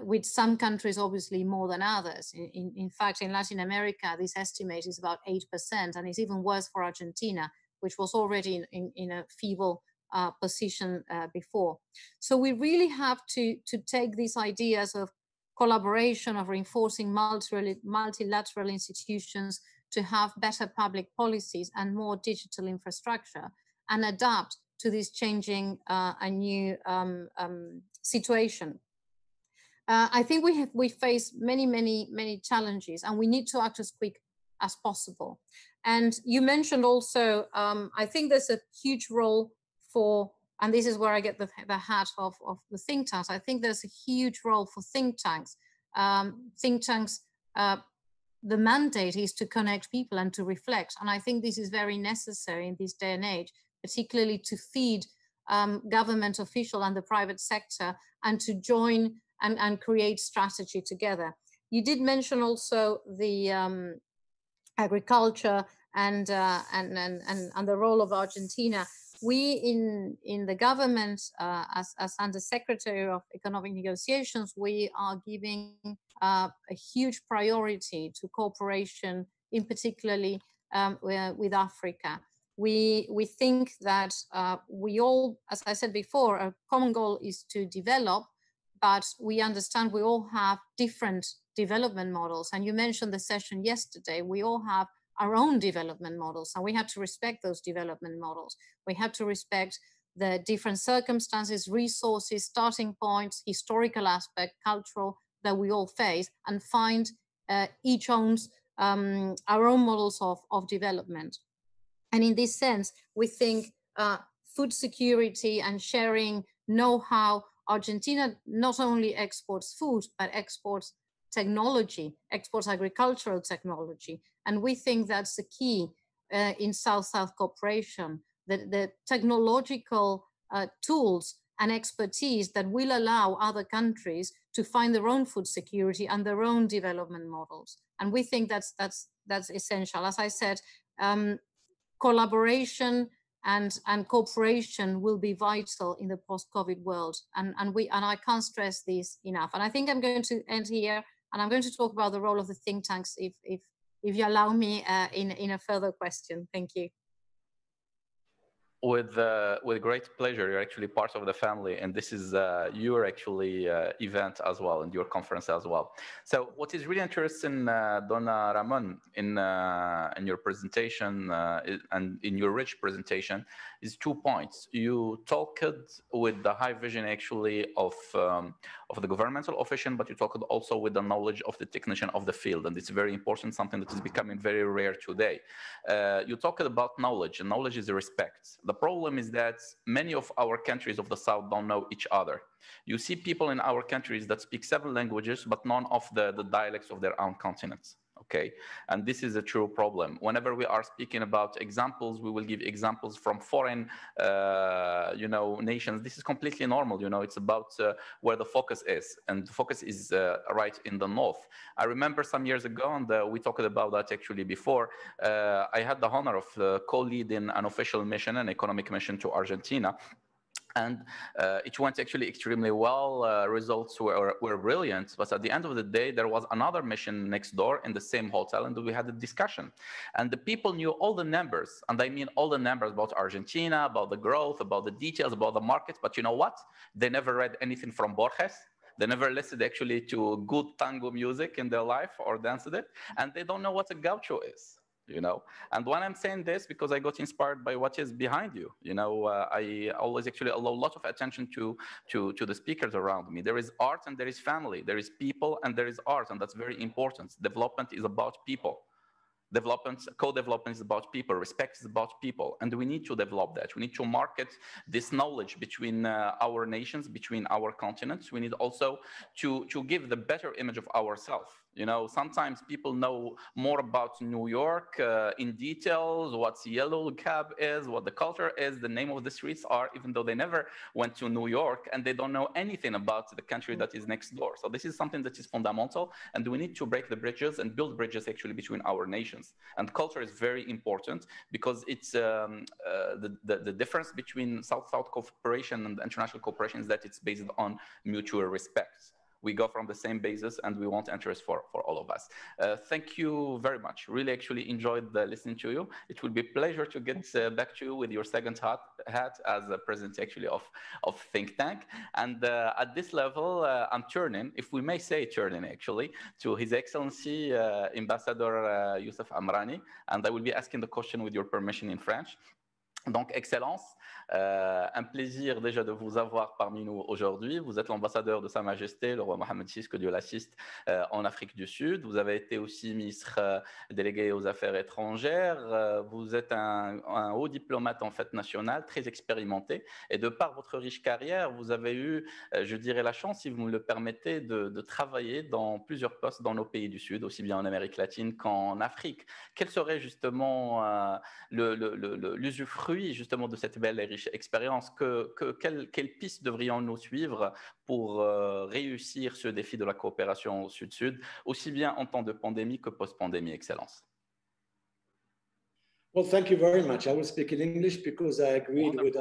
with some countries obviously more than others. In fact, in Latin America, this estimate is about 8%, and it's even worse for Argentina, which was already in a feeble position before. So we really have to take these ideas of collaboration, of reinforcing multilateral institutions to have better public policies and more digital infrastructure and adapt to this changing and new situation. I think we face many challenges and we need to act as quick as possible. And you mentioned also, I think there's a huge role for, and this is where I get the hat of the think tanks. I think there's a huge role for think tanks. Think tanks, the mandate is to connect people and to reflect. And I think this is very necessary in this day and age, particularly to feed government officials and the private sector and to join and create strategy together. You did mention also the agriculture and the role of Argentina. We in the government, as Under Secretary of Economic Negotiations, we are giving a huge priority to cooperation, in particularly with Africa. We think that we all, as I said before, our common goal is to develop, but we understand we all have different development models. And you mentioned the session yesterday, we all have our own development models, and we have to respect those development models. We have to respect the different circumstances, resources, starting points, historical aspect, cultural, that we all face, and find each owns our own models of development. And in this sense, we think food security and sharing know-how. Argentina not only exports food, but exports technology, exports agricultural technology. And we think that's the key in South-South cooperation, the technological tools and expertise that will allow other countries to find their own food security and their own development models. And we think that's essential. As I said, collaboration and cooperation will be vital in the post-COVID world. And I can't stress this enough. And I think I'm going to end here, and I'm going to talk about the role of the think tanks if you allow me in a further question. Thank you. With great pleasure. You're actually part of the family, and this is your actually event as well, and your conference as well. So what is really interesting, Donna Ramon, in your presentation and in your rich presentation is 2 points. You talked with the high vision actually of the governmental official, but you talked also with the knowledge of the technician of the field, and it's very important, something that is becoming very rare today. You talked about knowledge, and knowledge is respect. The problem is that many of our countries of the South don't know each other. You see people in our countries that speak 7 languages, but none of the dialects of their own continents. Okay, and this is a true problem. Whenever we are speaking about examples, we will give examples from foreign, nations. This is completely normal. It's about where the focus is, and the focus is right in the north. I remember some years ago, and we talked about that actually before. I had the honor of co-leading an official mission, an economic mission to Argentina. And it went actually extremely well. Results were brilliant. But at the end of the day, there was another mission next door in the same hotel, and we had a discussion. And the people knew all the numbers, and I mean all the numbers about Argentina, about the growth, about the details, about the market. But you know what? They never read anything from Borges. They never listened actually to good tango music in their life or danced it, and they don't know what a gaucho is. You know, and when I'm saying this, because I got inspired by what is behind you, you know, I always actually allow a lot of attention to the speakers around me. There is art and there is family, there is people and there is art, and that's very important. Development is about people. Development, co-development is about people, respect is about people, and we need to develop that. We need to market this knowledge between our nations, between our continents. We need also to give the better image of ourselves. You know, sometimes people know more about New York in details, what Yellow Cab is, what the culture is, the name of the streets are, even though they never went to New York, and they don't know anything about the country that is next door. So this is something that is fundamental, and we need to break the bridges and build bridges actually between our nations. And culture is very important because it's the difference between South-South cooperation and international cooperation is that it's based on mutual respect. We go from the same basis and we want interest for all of us. Think you very much. Really actually enjoyed listening to you. It will be a pleasure to get back to you with your second hat as a president actually of Think Tank. And at this level, I'm turning, if we may say turning actually, to His Excellency Ambassador Youssef Amrani. And I will be asking the question with your permission in French. Donc, Excellence, un plaisir déjà de vous avoir parmi nous aujourd'hui. Vous êtes l'ambassadeur de Sa Majesté, le roi Mohammed VI, que Dieu l'assiste, en Afrique du Sud. Vous avez été aussi ministre délégué aux Affaires étrangères. Vous êtes un haut diplomate en fait national, très expérimenté. Et de par votre riche carrière, vous avez eu, je dirais, la chance, si vous me le permettez, de travailler dans plusieurs postes dans nos pays du Sud, aussi bien en Amérique latine qu'en Afrique. Quel serait justement l'usufruit justement de cette belle et riche expérience? Quelle piste devrions-nous suivre pour réussir ce défi de la coopération au Sud-Sud, aussi bien en temps de pandémie que post-pandémie, Excellence? Well, thank you very much. I will speak in English because I agreed with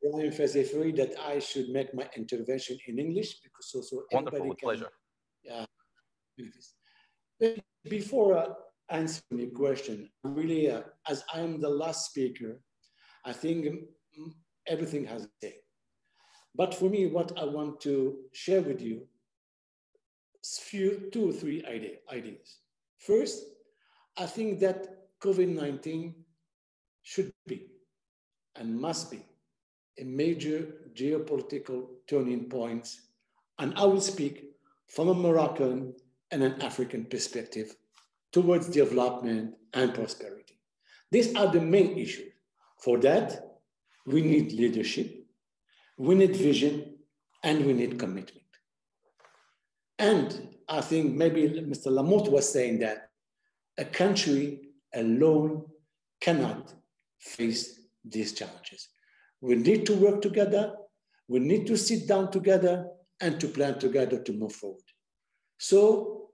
Brahim Fassi-Fihri that I should make my intervention in English because so everybody can. Pleasure. Yeah. Before answering your question, really, as I am the last speaker, I think everything has a say. But for me, what I want to share with you is two or three ideas. First, I think that COVID-19 should be and must be a major geopolitical turning point. And I will speak from a Moroccan and an African perspective towards development and prosperity. These are the main issues. For that, we need leadership, we need vision, and we need commitment. And I think maybe Mr. Lamotte was saying that a country alone cannot face these challenges. We need to work together, we need to sit down together and to plan together to move forward. So,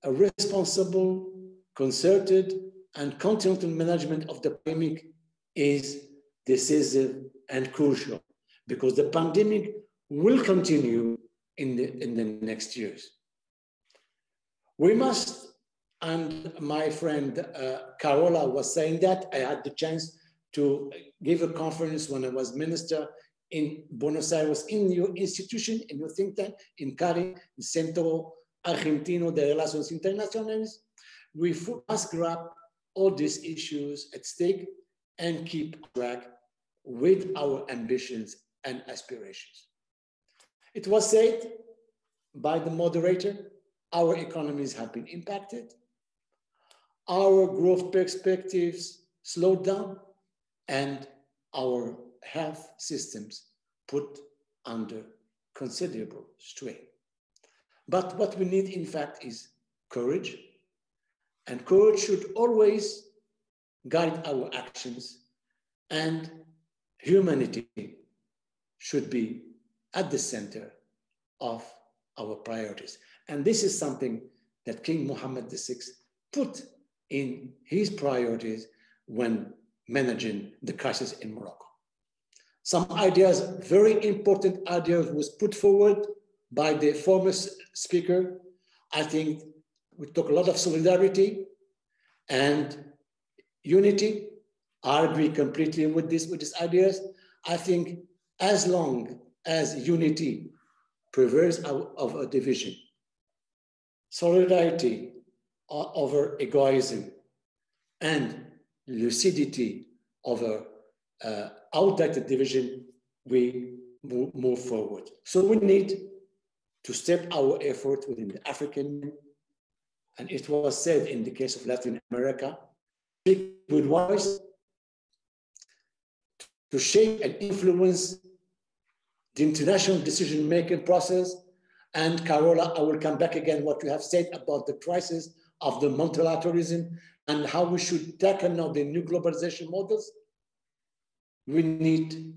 a responsible, concerted, and continental management of the pandemic is decisive and crucial because the pandemic will continue in the next years. We must, and my friend Carola was saying that, I had the chance to give a conference when I was minister in Buenos Aires, in your institution, in your think tank, in CARI, in Centro Argentino de Relaciones Internacionales. We must grab all these issues at stake and keep track with our ambitions and aspirations. It was said by the moderator, our economies have been impacted, our growth perspectives slowed down, and our health systems put under considerable strain. But what we need, in fact, is courage. And courage should always guide our actions. And humanity should be at the center of our priorities. And this is something that King Mohammed VI put in his priorities when managing the crisis in Morocco. Some ideas, very important ideas, was put forward by the former speaker. I think we took a lot of solidarity and unity. I agree completely with these ideas. I think as long as unity prevails of a division, solidarity over egoism, and lucidity over outdated division, we move forward. So we need to step our effort within the African, and it was said in the case of Latin America, speak with voice to shape and influence the international decision-making process. And Carola, I will come back again what you have said about the crisis of the multilateralism and how we should tackle now the new globalization models. We need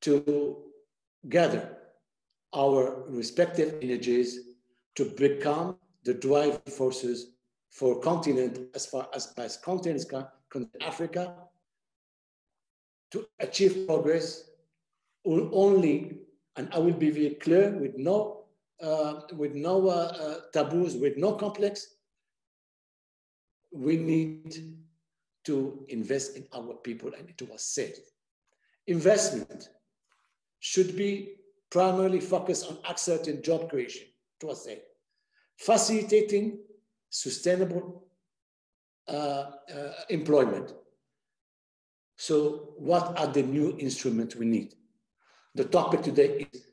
to gather our respective energies to become the driving forces for continent, as far as continents, Africa, to achieve progress only, and I will be very clear, with no taboos, with no complex. We need to invest in our people, and it was said. Investment should be primarily focused on accelerating job creation, it was said. Facilitating sustainable employment. So what are the new instruments we need? The topic today is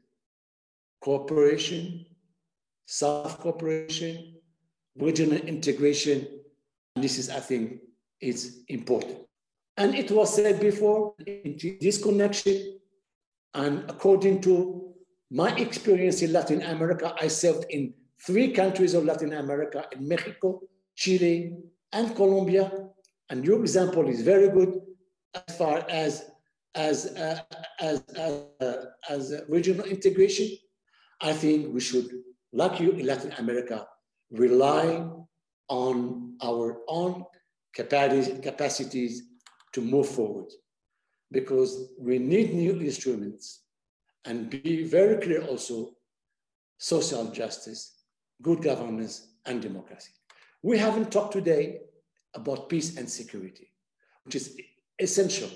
cooperation, self-cooperation, regional integration, and this is, I think, it's important. And it was said before, this connection, and according to my experience in Latin America, I served in 3 countries of Latin America, in Mexico, Chile, and Colombia, and your example is very good as far as regional integration. I think we should, like you in Latin America, rely on our own capacities to move forward, because we need new instruments, and be very clear also, social justice, good governance, and democracy. We haven't talked today about peace and security, which is essential.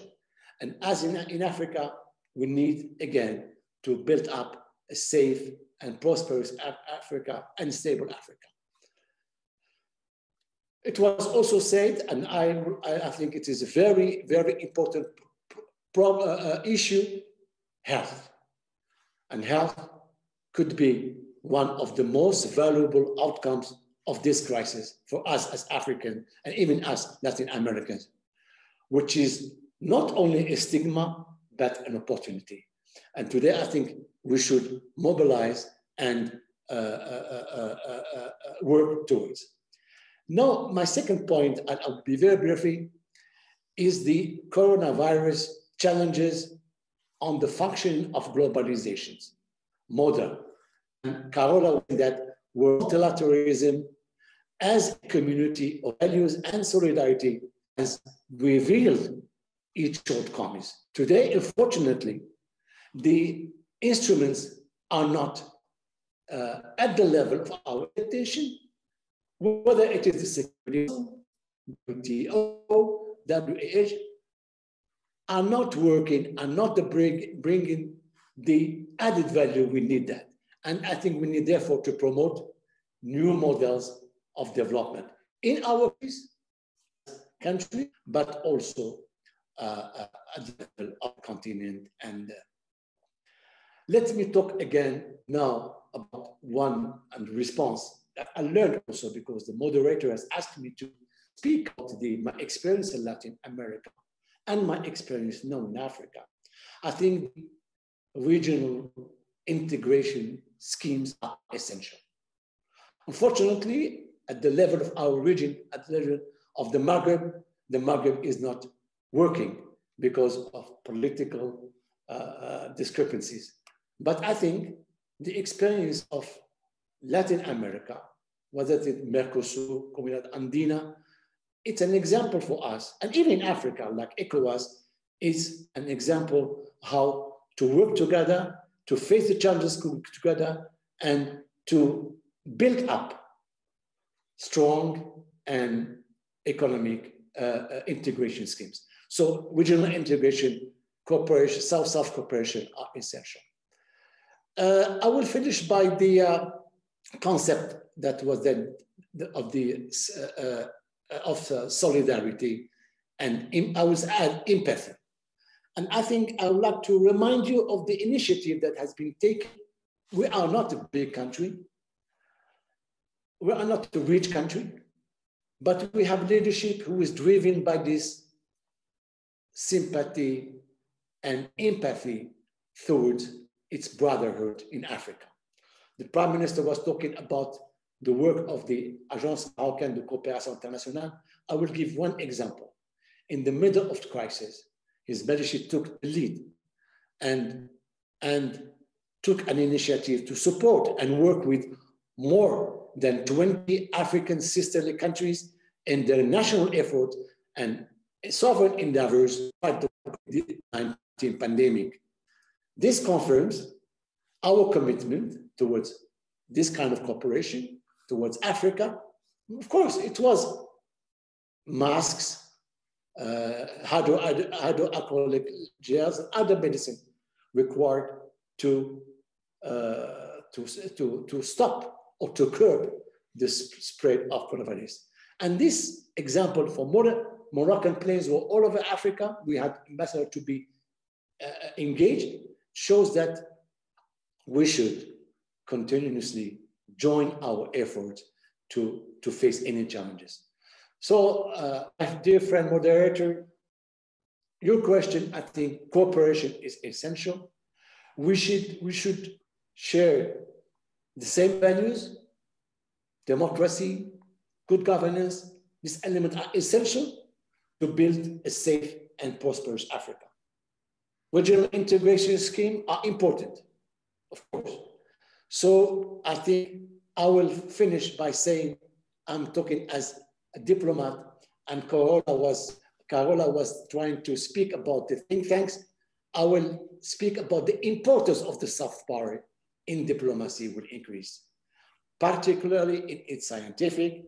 And as in Africa, we need, again, to build up a safe and prosperous Africa and stable Africa. It was also said, and I think it is a very, very important issue, health. And health could be one of the most valuable outcomes of this crisis for us as Africans and even us Latin Americans, which is not only a stigma, but an opportunity. And today I think we should mobilize and work towards. Now, my second point, and I'll be very briefly, is the coronavirus challenges on the functioning of globalizations model. And Carola said that multilateralism as a community of values and solidarity has revealed its shortcomings. Today, unfortunately, the instruments are not at the level of our attention, whether it is the Security WTO, WAH, are not working, are not bringing the added value we need that. And I think we need therefore to promote new models of development in our country, but also at the level of continent. And let me talk again now about one and response that I learned also, because the moderator has asked me to speak about my experience in Latin America and my experience now in Africa. I think regional integration schemes are essential. Unfortunately, at the level of our region, at the level of the Maghreb is not working because of political discrepancies. But I think the experience of Latin America, whether it's Mercosur, Comunidad Andina, it's an example for us. And even in Africa, like ECOWAS, is an example how to work together, to face the challenges together, and to build up strong and economic integration schemes. So regional integration, cooperation, South-South cooperation are essential. I will finish by the concept that was then of solidarity, and I will add empathy. And I think I would like to remind you of the initiative that has been taken. We are not a big country. We are not a rich country, but we have leadership who is driven by this sympathy and empathy towards its brotherhood in Africa. The Prime Minister was talking about the work of the Agence Marocaine de Coopération Internationale. I will give one example. In the middle of the crisis, His Majesty took the lead and took an initiative to support and work with more than 20 African sisterly countries in their national effort and sovereign endeavors to fight the COVID-19 pandemic. This confirms our commitment towards this kind of cooperation, towards Africa. Of course, it was masks, hydroalcoholic gels, and other medicine required to stop or to curb the spread of coronavirus. And this example for Moroccan planes or all over Africa, we had ambassador to be engaged, shows that we should continuously join our efforts to face any challenges. So, dear friend moderator, your question, I think cooperation is essential. We should share the same values, democracy, good governance. These elements are essential to build a safe and prosperous Africa. Regional integration schemes are important, of course. So I think I will finish by saying I'm talking as a diplomat, and Carola was trying to speak about the think tanks. I will speak about the importance of the soft power in diplomacy will increase, particularly in its scientific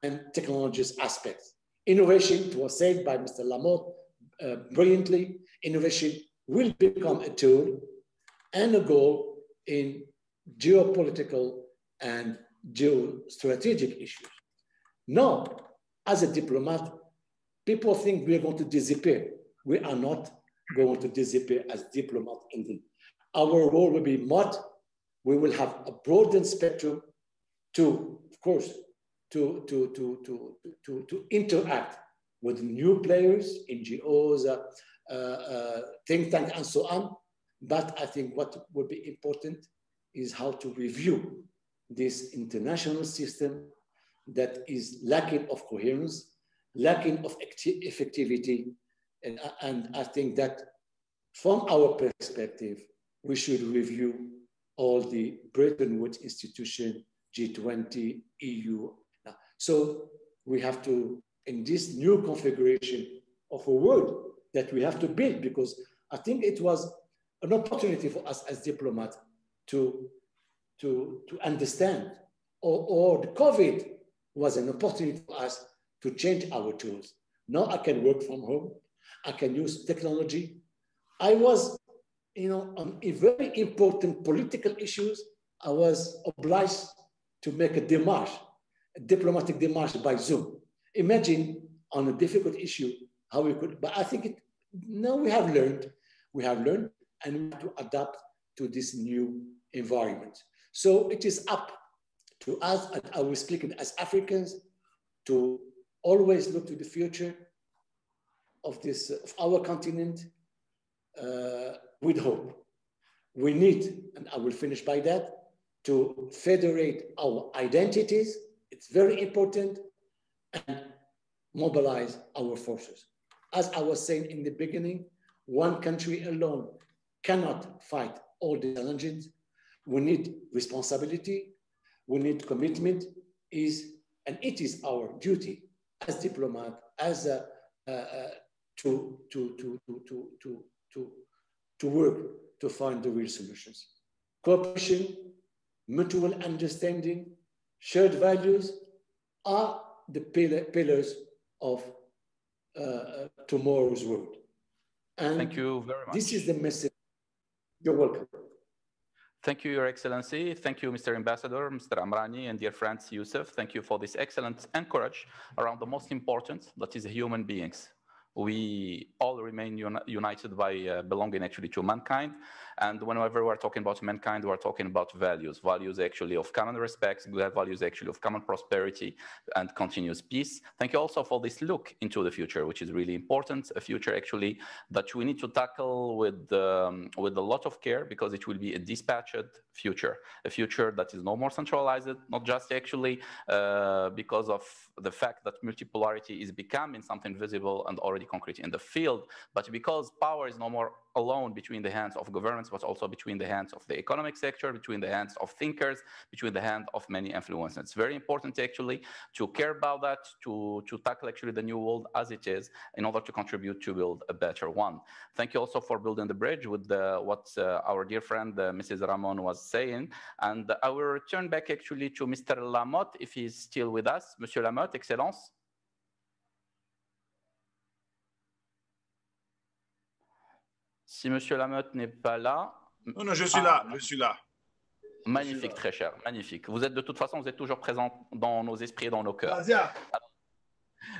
and technologies aspects. Innovation, it was said by Mr. Lamotte brilliantly, innovation will become a tool and a goal in geopolitical and geostrategic issues. Now, as a diplomat, people think we are going to disappear. We are not going to disappear as diplomats indeed. Our role will be what? We will have a broadened spectrum to, of course, to interact with new players, NGOs, think tanks, and so on. But I think what would be important is how to review this international system that is lacking of coherence, lacking of effectivity. And I think that from our perspective, we should review all the Bretton Woods institution, G20, EU. So we have to, in this new configuration of a world that we have to build, because I think it was an opportunity for us as diplomats to understand, or the COVID was an opportunity for us to change our tools. Now I can work from home. I can use technology. I was, on a very important political issues, I was obliged to make a démarche, a diplomatic démarche by Zoom. Imagine on a difficult issue how we could, but I think now we have learned, and we have to adapt to this new environment. So it is up to us, and I was speaking as Africans, to always look to the future of this, of our continent with hope. We need, and I will finish by that, to federate our identities. It's very important, and mobilize our forces. As I was saying in the beginning, one country alone cannot fight all the challenges. We need responsibility, we need commitment, and it is our duty as diplomats, to work to find the real solutions. Cooperation, mutual understanding, shared values are the pillars of tomorrow's world. And thank you very much. This is the message. You're welcome. Thank you, Your Excellency. Thank you, Mr. Ambassador, Mr. Amrani, and dear friends, Youssef. Thank you for this excellent encourage around the most important, that is human beings. We all remain united by belonging actually to mankind. And whenever we're talking about mankind, we're talking about values actually of common respect, values actually of common prosperity and continuous peace. Thank you also for this look into the future, which is really important, a future actually that we need to tackle with a lot of care, because it will be a dispatched future, a future that is no more centralized, not just actually because of the fact that multipolarity is becoming something visible and already concrete in the field, but because power is no more alone between the hands of governments, but also between the hands of the economic sector, between the hands of thinkers, between the hands of many influencers. It's very important actually to care about that, to tackle actually the new world as it is, in order to contribute to build a better one. Thank you also for building the bridge with what our dear friend Mrs. Ramon was saying. And I will return back actually to Mr. Lamotte, if he's still with us. Monsieur Lamotte, Excellence. Si Monsieur Lamotte n'est pas là... Non, je suis là, je suis là. Magnifique, très cher, magnifique. Vous êtes de toute façon, vous êtes toujours présent dans nos esprits et dans nos cœurs.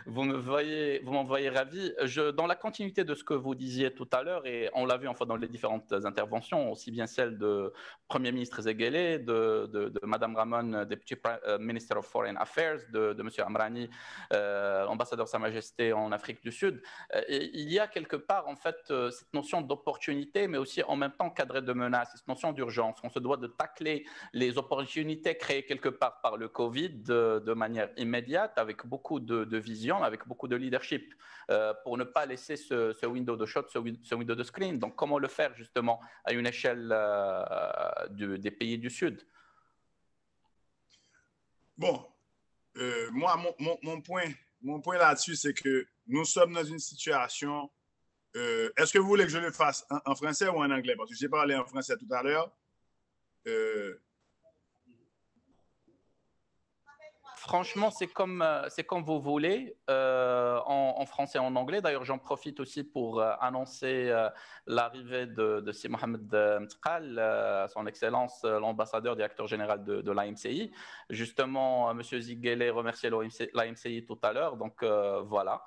Vous m'envoyez ravi. Dans la continuité de ce que vous disiez tout à l'heure, et on l'a vu enfin dans les différentes interventions, aussi bien celle de Premier ministre Zegele, de Madame Ramon, Deputy Minister of Foreign Affairs, de Monsieur Amrani, ambassadeur de Sa Majesté en Afrique du Sud, et il y a quelque part en fait cette notion d'opportunité, mais aussi en même temps cadrée de menace, cette notion d'urgence. On se doit de tacler les opportunités créées quelque part par le Covid de manière immédiate, avec beaucoup de vision, avec beaucoup de leadership, pour ne pas laisser ce window de shot, ce window de screen. Donc, comment le faire justement à une échelle des pays du Sud? Bon, moi, mon point là-dessus, c'est que nous sommes dans une situation... Est-ce que vous voulez que je le fasse en français ou en anglais? Parce que j'ai parlé en français tout à l'heure. Franchement, c'est comme vous voulez, en français et en anglais. D'ailleurs, j'en profite aussi pour annoncer l'arrivée de Si Mohamed Mtkal, son Excellence l'ambassadeur directeur général de l'AMCI. Justement, M. Zegele remerciait l'AMCI tout à l'heure, donc voilà.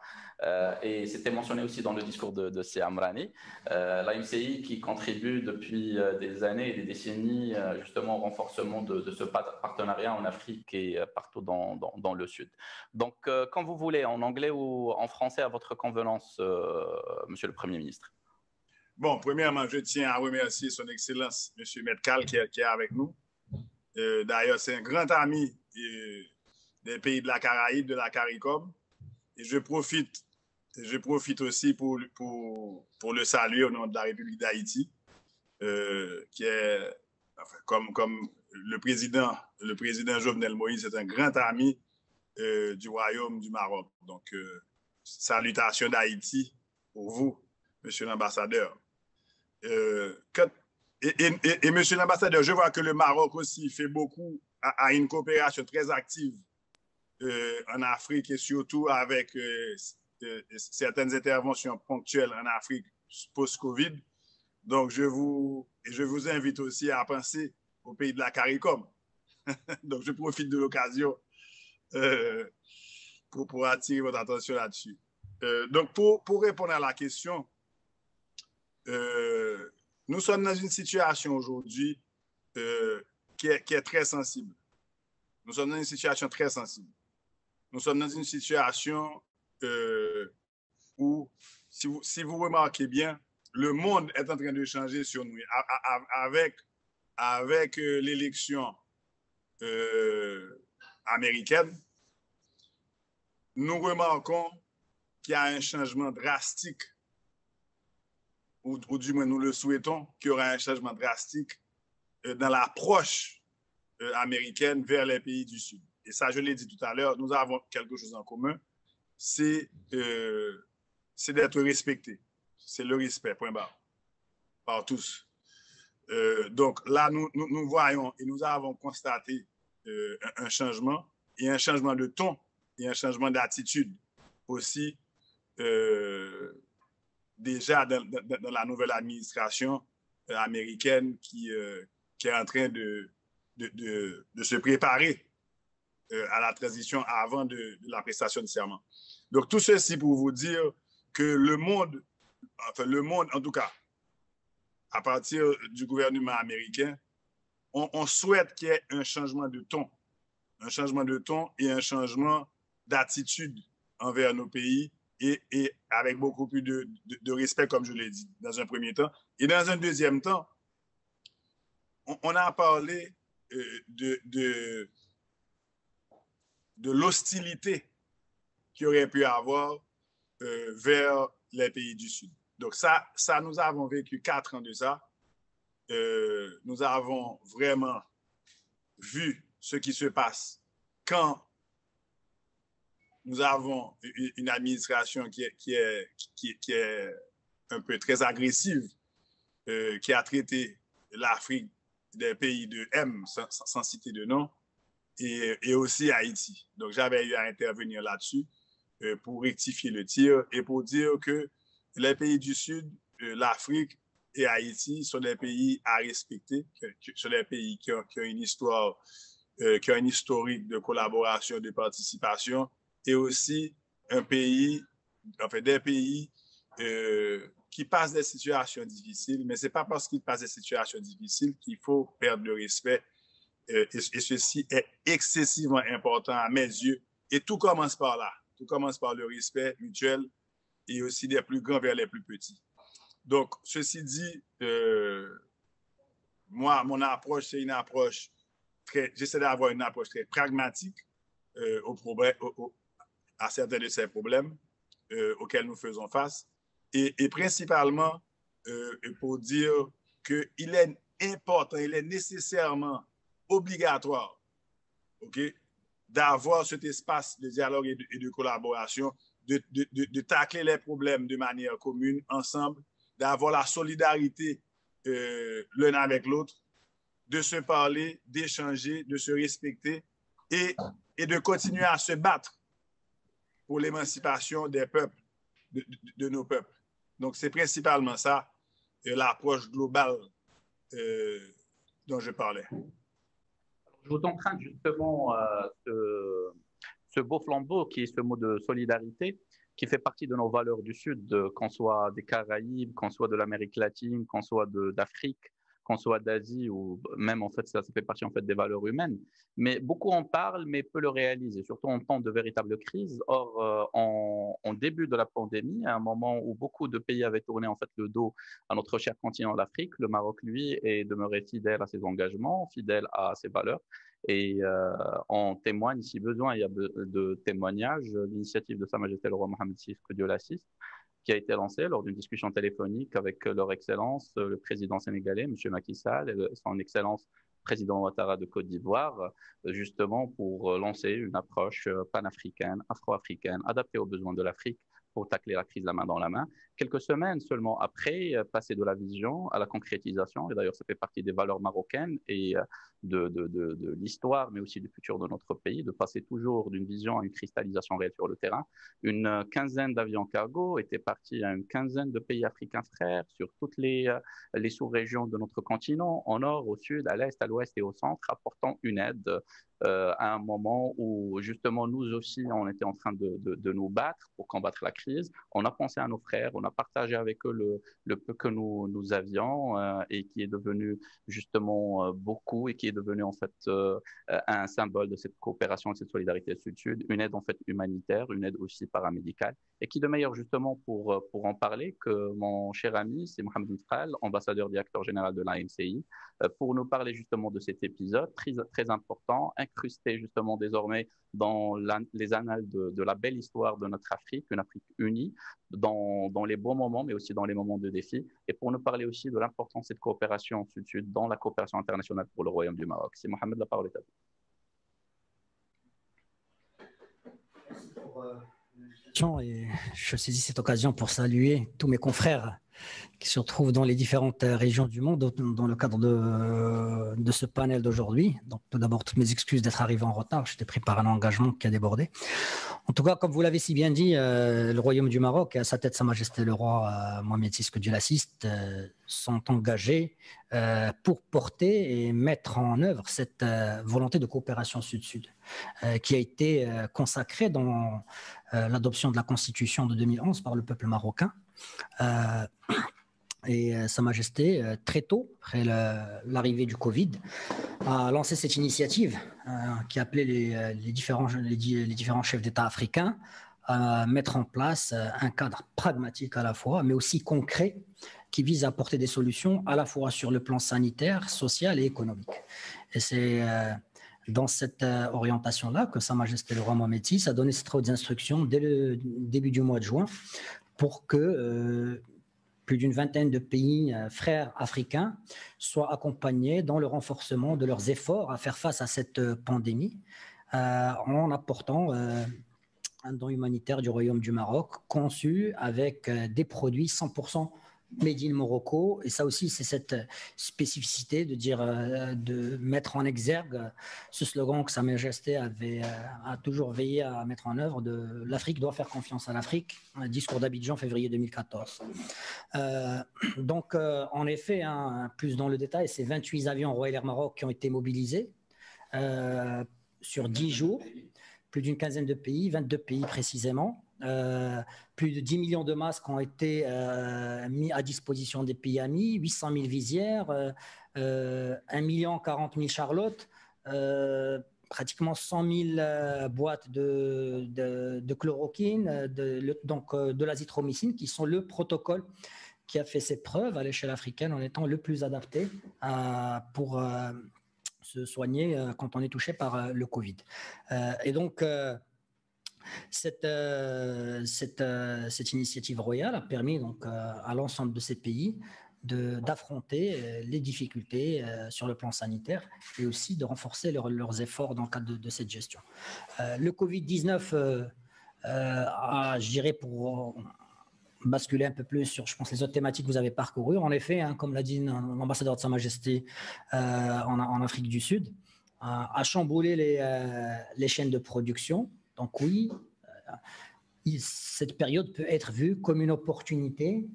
Et c'était mentionné aussi dans le discours de Si Amrani. L'AMCI qui contribue depuis des années et des décennies justement au renforcement de ce partenariat en Afrique et partout dans le Sud. Donc, quand vous voulez, en anglais ou en français, à votre convenance, Monsieur le Premier ministre. Bon, premièrement, je tiens à remercier son Excellence, M. Mtkal, qui est avec nous. D'ailleurs, c'est un grand ami des pays de la Caraïbe, de la CARICOM. Et je profite aussi pour le saluer au nom de la République d'Haïti, qui est, enfin, comme le président Jovenel Moïse est un grand ami du Royaume du Maroc. Donc, salutations d'Haïti pour vous, Monsieur l'ambassadeur. Et Monsieur l'ambassadeur, je vois que le Maroc aussi fait beaucoup, a une coopération très active en Afrique et surtout avec certaines interventions ponctuelles en Afrique post-Covid. Donc, je vous invite aussi à penser au pays de la CARICOM. Donc, je profite de l'occasion pour attirer votre attention là-dessus. Donc, pour répondre à la question, nous sommes dans une situation aujourd'hui qui est très sensible. Nous sommes dans une situation très sensible. Nous sommes dans une situation où, si vous remarquez bien, le monde est en train de changer sur nous. Avec l'élection américaine, nous remarquons qu'il y a un changement drastique, ou du moins nous le souhaitons, qu'il y aura un changement drastique dans l'approche américaine vers les pays du Sud. Et ça, je l'ai dit tout à l'heure, nous avons quelque chose en commun, c'est c'est d'être respecté. C'est le respect, point barre, par tous. Donc là, nous voyons et nous avons constaté un changement, et un changement de ton, et un changement d'attitude aussi, déjà dans la nouvelle administration américaine qui est en train de se préparer à la transition avant de la prestation de serment. Donc, tout ceci pour vous dire que le monde en tout cas, à partir du gouvernement américain, on souhaite qu'il y ait un changement de ton et un changement d'attitude envers nos pays et avec beaucoup plus de respect, comme je l'ai dit, dans un premier temps. Et dans un deuxième temps, on a parlé de l'hostilité qu'il y aurait pu avoir vers les pays du Sud. Donc ça, nous avons vécu 4 ans de ça. Nous avons vraiment vu ce qui se passe quand nous avons une administration qui est un peu très agressive, qui a traité l'Afrique des pays de M, sans citer de nom, et aussi Haïti. Donc j'avais eu à intervenir là-dessus pour rectifier le tir et pour dire que les pays du Sud, l'Afrique et Haïti sont des pays à respecter, sont des pays qui ont une histoire, qui ont un historique de collaboration, de participation, et aussi des pays qui passent des situations difficiles, mais ce n'est pas parce qu'ils passent des situations difficiles qu'il faut perdre le respect. Et ceci est excessivement important à mes yeux. Et tout commence par là. Tout commence par le respect mutuel et aussi des plus grands vers les plus petits. Donc, ceci dit, moi, mon approche, c'est une approche j'essaie d'avoir une approche très pragmatique à certains de ces problèmes auxquels nous faisons face. Et principalement pour dire qu'il est important, il est nécessairement obligatoire, d'avoir cet espace de dialogue et de collaboration, de tacler les problèmes de manière commune, ensemble, d'avoir la solidarité l'un avec l'autre, de se parler, d'échanger, de se respecter et de continuer à se battre pour l'émancipation des peuples, de nos peuples. Donc, c'est principalement ça, l'approche globale dont je parlais. Je vous emprunte justement ce beau flambeau qui est ce mot de solidarité, qui fait partie de nos valeurs du Sud, qu'on soit des Caraïbes, qu'on soit de l'Amérique latine, qu'on soit d'Afrique, qu'on soit d'Asie, ou même en fait ça fait partie en fait des valeurs humaines. Mais beaucoup en parlent, mais peu le réalisent, surtout en temps de véritable crise. Or, en début de la pandémie, à un moment où beaucoup de pays avaient tourné en fait le dos à notre cher continent, l'Afrique, le Maroc, lui, est demeuré fidèle à ses engagements, fidèle à ses valeurs. Et on témoigne, si besoin, il y a de témoignages, l'initiative de Sa Majesté le Roi Mohammed VI, que Dieu l'assiste, qui a été lancée lors d'une discussion téléphonique avec leur Excellence, le président sénégalais, M. Macky Sall, et son Excellence, président Ouattara de Côte d'Ivoire, justement pour lancer une approche panafricaine, afro-africaine, adaptée aux besoins de l'Afrique, pour tacler la crise la main dans la main. Quelques semaines seulement après, passer de la vision à la concrétisation, et d'ailleurs ça fait partie des valeurs marocaines et de l'histoire, mais aussi du futur de notre pays, de passer toujours d'une vision à une cristallisation réelle sur le terrain. Une quinzaine d'avions cargo étaient partis à une quinzaine de pays africains frères sur toutes les sous-régions de notre continent, au nord, au sud, à l'est, à l'ouest et au centre, apportant une aide à un moment où justement nous aussi on était en train de nous battre pour combattre la crise. On a pensé à nos frères, on a partagé avec eux le peu que nous avions et qui est devenu justement beaucoup et qui est devenu en fait un symbole de cette coopération et de cette solidarité sud-sud, une aide en fait humanitaire, une aide aussi paramédicale, et qui de meilleur justement pour en parler que mon cher ami, c'est Mohamed Mfral, ambassadeur directeur général de l'ANCI, pour nous parler justement de cet épisode très, très important, incrusté justement désormais dans les annales de la belle histoire de notre Afrique, une Afrique unie, dans les bons moments, mais aussi dans les moments de défi, et pour nous parler aussi de l'importance de cette coopération sud-sud dans la coopération internationale pour le Royaume du Maroc. C'est Mohamed, la parole est à vous. Merci pour Et je saisis cette occasion pour saluer tous mes confrères qui se retrouvent dans les différentes régions du monde dans le cadre de ce panel d'aujourd'hui. Donc, tout d'abord, toutes mes excuses d'être arrivé en retard. J'étais pris par un engagement qui a débordé. En tout cas, comme vous l'avez si bien dit, le Royaume du Maroc et à sa tête Sa Majesté le Roi Mohamed VI, que Dieu l'assiste, sont engagés pour porter et mettre en œuvre cette volonté de coopération sud-sud qui a été consacrée dans l'adoption de la Constitution de 2011 par le peuple marocain. Et Sa Majesté, très tôt, après l'arrivée du Covid, a lancé cette initiative qui appelait les différents chefs d'État africains à mettre en place un cadre pragmatique à la fois, mais aussi concret, qui vise à apporter des solutions à la fois sur le plan sanitaire, social et économique. Et c'est dans cette orientation-là que Sa Majesté le Roi Mohamed VI a donné cette haute instruction dès le début du mois de juin pour que plus d'une vingtaine de pays frères africains soient accompagnés dans le renforcement de leurs efforts à faire face à cette pandémie en apportant un don humanitaire du Royaume du Maroc conçu avec des produits 100% Made in Morocco. Et ça aussi, c'est cette spécificité de dire, de mettre en exergue ce slogan que Sa Majesté a toujours veillé à mettre en œuvre de l'Afrique doit faire confiance à l'Afrique, un discours d'Abidjan, février 2014. Donc, en effet, plus dans le détail, c'est 28 avions Royal Air Maroc qui ont été mobilisés sur 10 jours, plus d'une quinzaine de pays, 22 pays précisément. Plus de 10 millions de masques ont été mis à disposition des pays amis, 800 000 visières, 1 million 40 000 charlottes, pratiquement 100 000 boîtes de chloroquine, de l'azithromycine, qui sont le protocole qui a fait ses preuves à l'échelle africaine en étant le plus adapté pour se soigner quand on est touché par le Covid. Et donc, cette initiative royale a permis donc à l'ensemble de ces pays d'affronter les difficultés sur le plan sanitaire et aussi de renforcer leurs efforts dans le cadre de cette gestion. Le Covid-19 je dirais, pour basculer un peu plus sur, je pense, les autres thématiques que vous avez parcourues. En effet, comme l'a dit l'ambassadeur de Sa Majesté en Afrique du Sud, a chamboulé les chaînes de production. Donc oui, cette période peut être vue comme une opportunité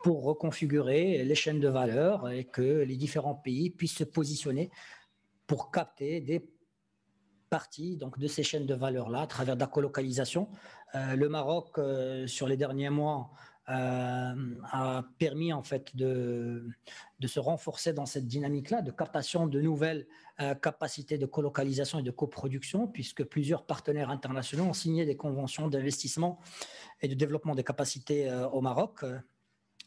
pour reconfigurer les chaînes de valeur et que les différents pays puissent se positionner pour capter des partie donc, de ces chaînes de valeur-là à travers de la colocalisation. Le Maroc, sur les derniers mois, a permis en fait de se renforcer dans cette dynamique-là, de captation de nouvelles capacités de colocalisation et de coproduction, puisque plusieurs partenaires internationaux ont signé des conventions d'investissement et de développement des capacités au Maroc,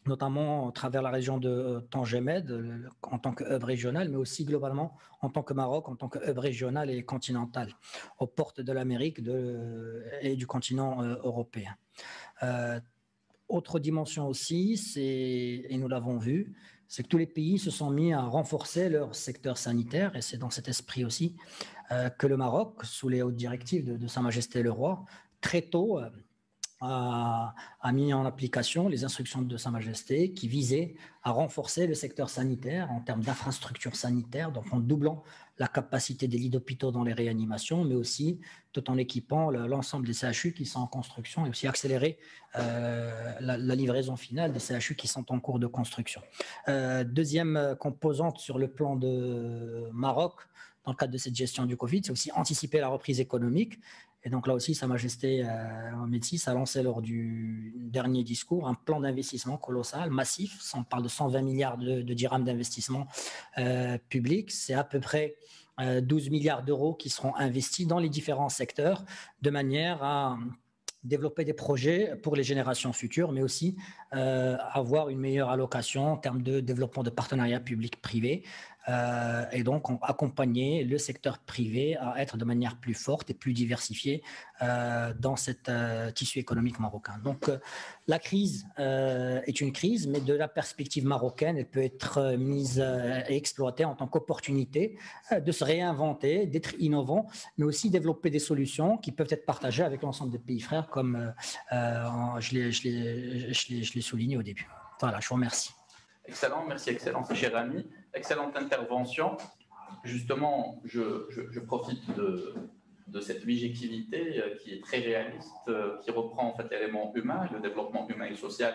notamment à travers la région de Tanger-Med en tant que hub régional, mais aussi globalement en tant que Maroc, en tant que hub régional et continental, aux portes de l'Amérique et du continent européen. Autre dimension aussi, et nous l'avons vu, c'est que tous les pays se sont mis à renforcer leur secteur sanitaire, et c'est dans cet esprit aussi que le Maroc, sous les hautes directives de Sa Majesté le Roi, très tôt a mis en application les instructions de Sa Majesté qui visaient à renforcer le secteur sanitaire en termes d'infrastructures sanitaires, donc en doublant la capacité des lits d'hôpitaux dans les réanimations, mais aussi tout en équipant l'ensemble des CHU qui sont en construction et aussi accélérer la livraison finale des CHU qui sont en cours de construction. Deuxième composante sur le plan de Maroc, dans le cadre de cette gestion du Covid, c'est aussi anticiper la reprise économique. Et donc là aussi, Sa Majesté Mohamed VI a lancé lors du dernier discours un plan d'investissement colossal, massif. On parle de 120 milliards de dirhams d'investissement public. C'est à peu près 12 milliards d'euros qui seront investis dans les différents secteurs de manière à développer des projets pour les générations futures, mais aussi avoir une meilleure allocation en termes de développement de partenariats publics-privés et donc accompagner le secteur privé à être de manière plus forte et plus diversifiée dans cet tissu économique marocain. Donc la crise est une crise, mais de la perspective marocaine, elle peut être mise et exploitée en tant qu'opportunité de se réinventer, d'être innovant, mais aussi développer des solutions qui peuvent être partagées avec l'ensemble des pays frères, comme je l'ai souligné au début. Voilà, je vous remercie. Excellent, merci, excellence, cher ami. Excellente intervention. Justement, je profite de cette objectivité qui est très réaliste, qui reprend en fait l'élément humain, le développement humain et social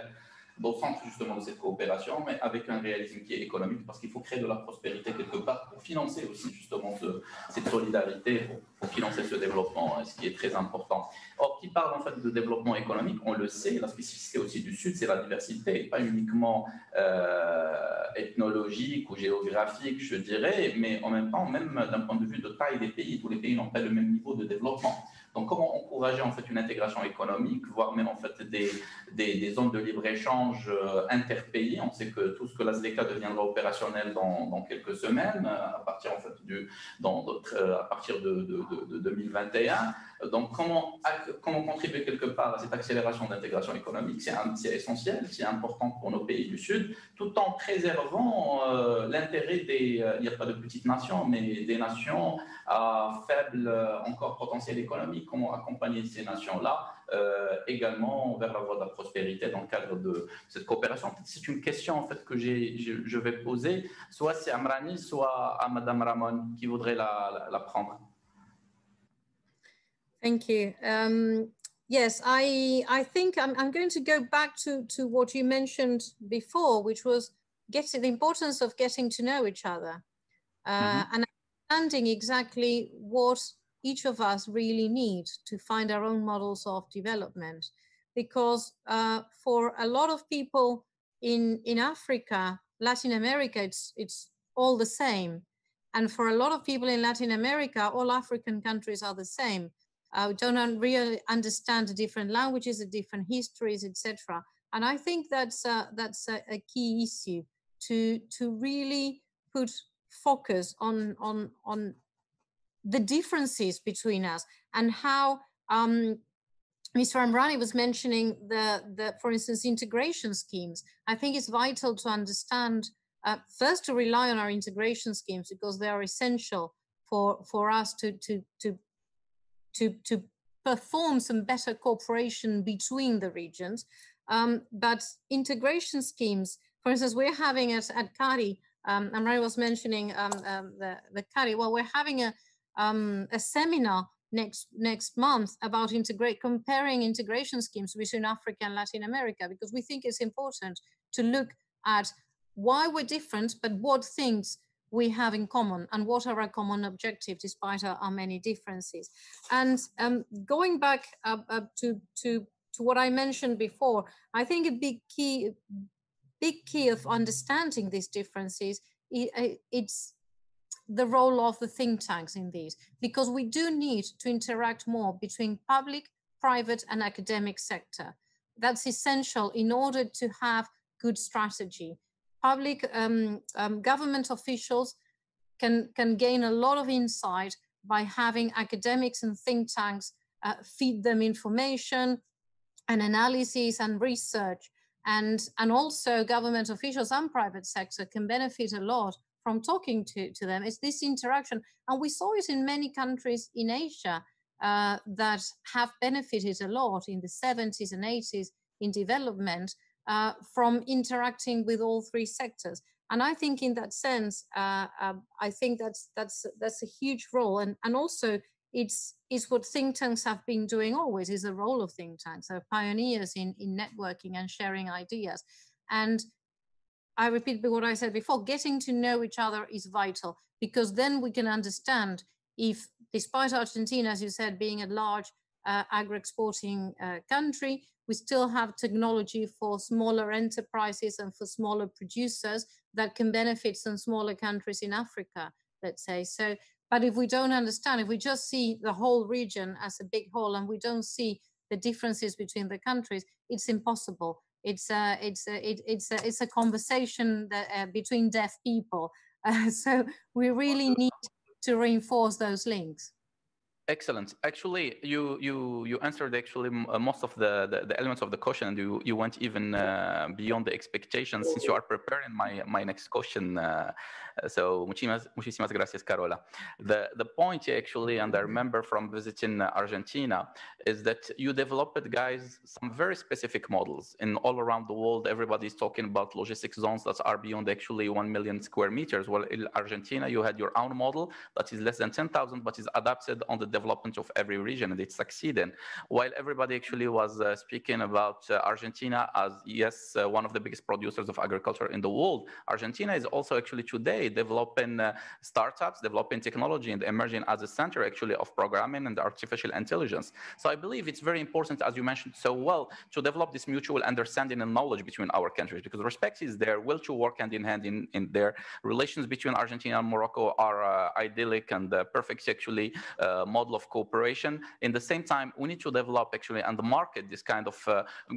au centre justement de cette coopération, mais avec un réalisme qui est économique, parce qu'il faut créer de la prospérité quelque part pour financer aussi justement cette solidarité, pour financer ce développement, ce qui est très important. Or, qui parle en fait de développement économique, on le sait, la spécificité aussi du Sud, c'est la diversité, et pas uniquement ethnologique ou géographique, je dirais, mais en même temps, même d'un point de vue de taille des pays, tous les pays n'ont pas le même niveau de développement. Donc, comment encourager en fait une intégration économique, voire même en fait des zones de libre-échange interpays. On sait que tout ce que la ZLECA deviendra opérationnel dans quelques semaines, à partir en fait à partir de 2021. Donc, comment contribuer quelque part à cette accélération d'intégration économique? C'est essentiel, c'est important pour nos pays du Sud, tout en préservant l'intérêt il n'y a pas de petites nations, mais des nations à faible encore potentiel économique. Comment accompagner ces nations-là également vers la voie de la prospérité dans le cadre de cette coopération? C'est une question en fait que je vais poser, soit c'est à Amrani, soit à Madame Ramon qui voudrait la prendre. Thank you. Yes, I think I'm going to go back to what you mentioned before, which was the importance of getting to know each other and understanding exactly what each of us really need to find our own models of development. Because for a lot of people in Africa, Latin America, it's all the same. And for a lot of people in Latin America, all African countries are the same. We don't really understand the different languages, the different histories, etc. And I think that's a key issue to really put focus on the differences between us and how Mr. Amrani was mentioning for instance, integration schemes. I think it's vital to understand first to rely on our integration schemes because they are essential for us to perform some better cooperation between the regions. But integration schemes, for instance, we're having at CARI, Amrani was mentioning the CARI, well, we're having a seminar next month about comparing integration schemes between Africa and Latin America, because we think it's important to look at why we're different, but what things we have in common and what are our common objectives despite our many differences. And going back to what I mentioned before, I think a big key of understanding these differences, it's the role of the think tanks in these, because we do need to interact more between public, private and academic sector. That's essential in order to have good strategy. Public government officials can gain a lot of insight by having academics and think tanks feed them information and analysis and research. And also government officials and private sector can benefit a lot from talking to them. It's this interaction. And we saw it in many countries in Asia that have benefited a lot in the 70s and 80s in development from interacting with all three sectors. And I think in that sense, I think that's a huge role. And also it's what think tanks have been doing always, is the role of think tanks. They're pioneers in networking and sharing ideas. And I repeat what I said before, getting to know each other is vital, because then we can understand if, despite Argentina, as you said, being a large agro-exporting country, we still have technology for smaller enterprises and for smaller producers that can benefit some smaller countries in Africa, let's say. So, but if we don't understand, if we just see the whole region as a big whole and we don't see the differences between the countries, it's impossible. It's a conversation that, between deaf people, So we really need to reinforce those links. Excellent. Actually, you answered actually most of the elements of the question, and you went even beyond the expectations since you are preparing my next question. So muchísimas gracias, Carola. The point actually, and I remember from visiting Argentina, is that you developed, guys, some very specific models. In all around the world, everybody's talking about logistics zones that are beyond actually 1 million square meters. Well, in Argentina, you had your own model that is less than 10,000, but is adapted on the development of every region, and it's succeeding. While everybody actually was speaking about Argentina as, yes, one of the biggest producers of agriculture in the world, Argentina is also actually today developing startups, developing technology, and emerging as a center actually of programming and artificial intelligence. So I believe it's very important, as you mentioned so well, to develop this mutual understanding and knowledge between our countries, because respect is there, will to work hand in hand in their relations between Argentina and Morocco are idyllic and perfect actually model of cooperation. In the same time, we need to develop actually and market this kind of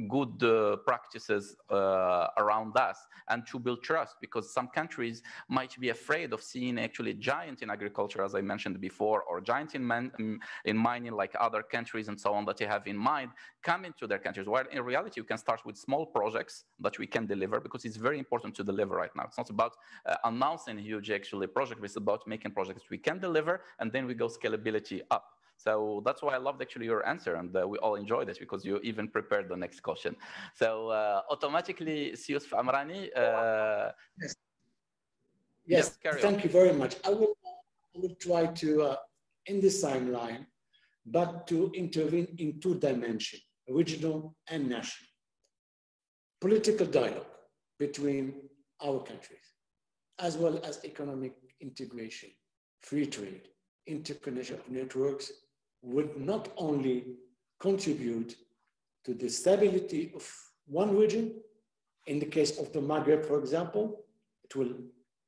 good practices around us, and to build trust, because some countries might be afraid of seeing actually giant in agriculture, as I mentioned before, or giant in mining like other countries and so on that they have in mind come into their countries, while in reality you can start with small projects that we can deliver, because it's very important to deliver right now. It's not about announcing huge actually projects, it's about making projects we can deliver, and then we go scalability up. So that's why I loved actually your answer, and we all enjoyed it because you even prepared the next question. So automatically, Yusuf Amrani. Yes, thank you very much. I will try to, in this timeline, but to intervene in two dimensions, regional and national. Political dialogue between our countries, as well as economic integration, free trade, interconnection of networks, would not only contribute to the stability of one region. In the case of the Maghreb, for example, it will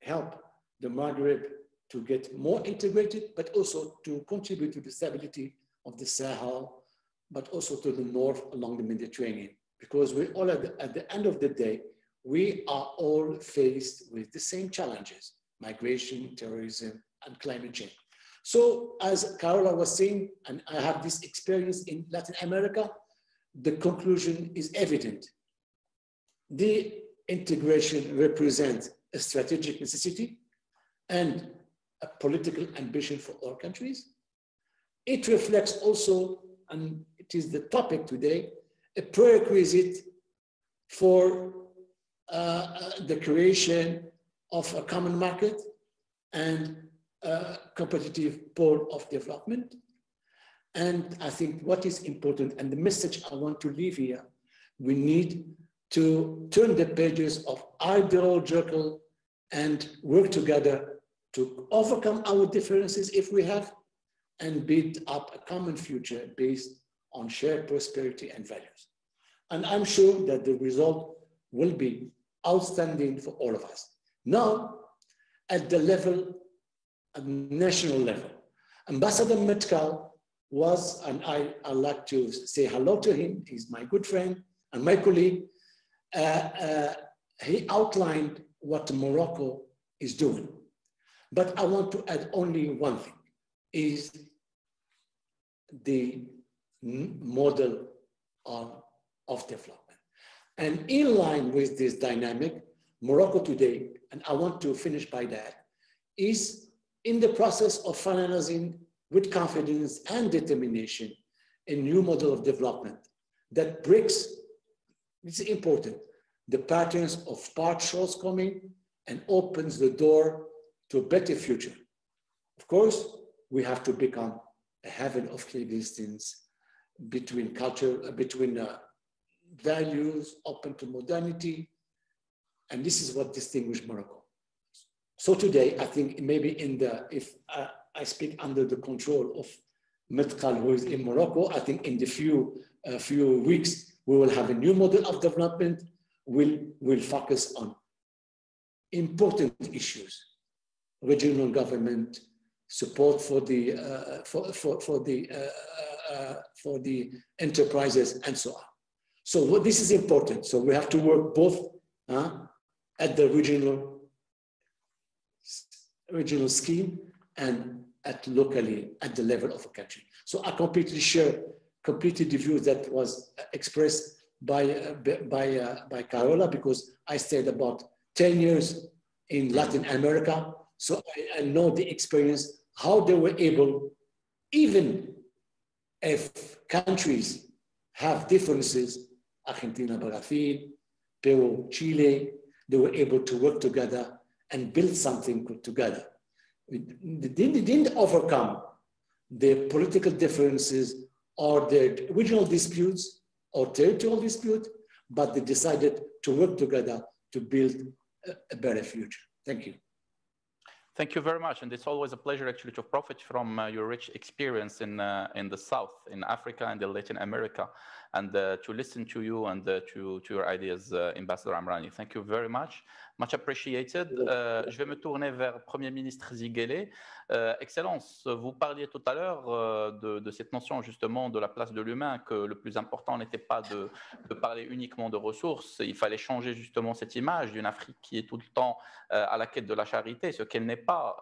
help the Maghreb to get more integrated, but also to contribute to the stability of the Sahel, but also to the north along the Mediterranean. Because we all, at the end of the day, we are all faced with the same challenges: migration, terrorism, and climate change. So as Carola was saying, and I have this experience in Latin America, the conclusion is evident. The integration represents a strategic necessity and a political ambition for all countries. It reflects also, and it is the topic today, a prerequisite for the creation of a common market and a competitive pole of development. And I think what is important, and the message I want to leave here, we need to turn the pages of ideological and work together to overcome our differences if we have, and build up a common future based on shared prosperity and values. And I'm sure that the result will be outstanding for all of us. Now, at the level, at national level, Ambassador Metkal was, and I'd like to say hello to him, he's my good friend and my colleague. He outlined what Morocco is doing. But I want to add only one thing, is the model of development. And in line with this dynamic, Morocco today, and I want to finish by that, is in the process of finalizing with confidence and determination a new model of development that breaks, it's important, the patterns of past shortcomings and opens the door to a better future. Of course, we have to become a haven of coexistence between culture, between values, open to modernity, and this is what distinguishes Morocco. So today, I think maybe if I speak under the control of Metkal, who is in Morocco, I think in the few weeks, we will have a new model of development. We'll focus on important issues: regional government, support for the enterprises, and so on. So this is important. So we have to work both at the regional regional scheme and at locally at the level of a country. So I completely share the view that was expressed by Carola, because I stayed about 10 years in Latin America. So I know the experience, how they were able, even if countries have differences, Argentina, Brazil, Peru, Chile, they were able to work together and build something together. They didn't overcome their political differences or their regional disputes or territorial disputes, but they decided to work together to build a better future. Thank you. Thank you very much, and it's always a pleasure actually to profit from your rich experience in the South, in Africa and in Latin America, and to listen to you and to your ideas, Ambassador Amrani. Thank you very much. Much appreciated. Je vais me tourner vers Premier ministre Ziguélé. Excellence, vous parliez tout à l'heure de cette notion justement de la place de l'humain, que le plus important n'était pas de parler uniquement de ressources. Il fallait changer justement cette image d'une Afrique qui est tout le temps à la quête de la charité, ce qu'elle n'est pas,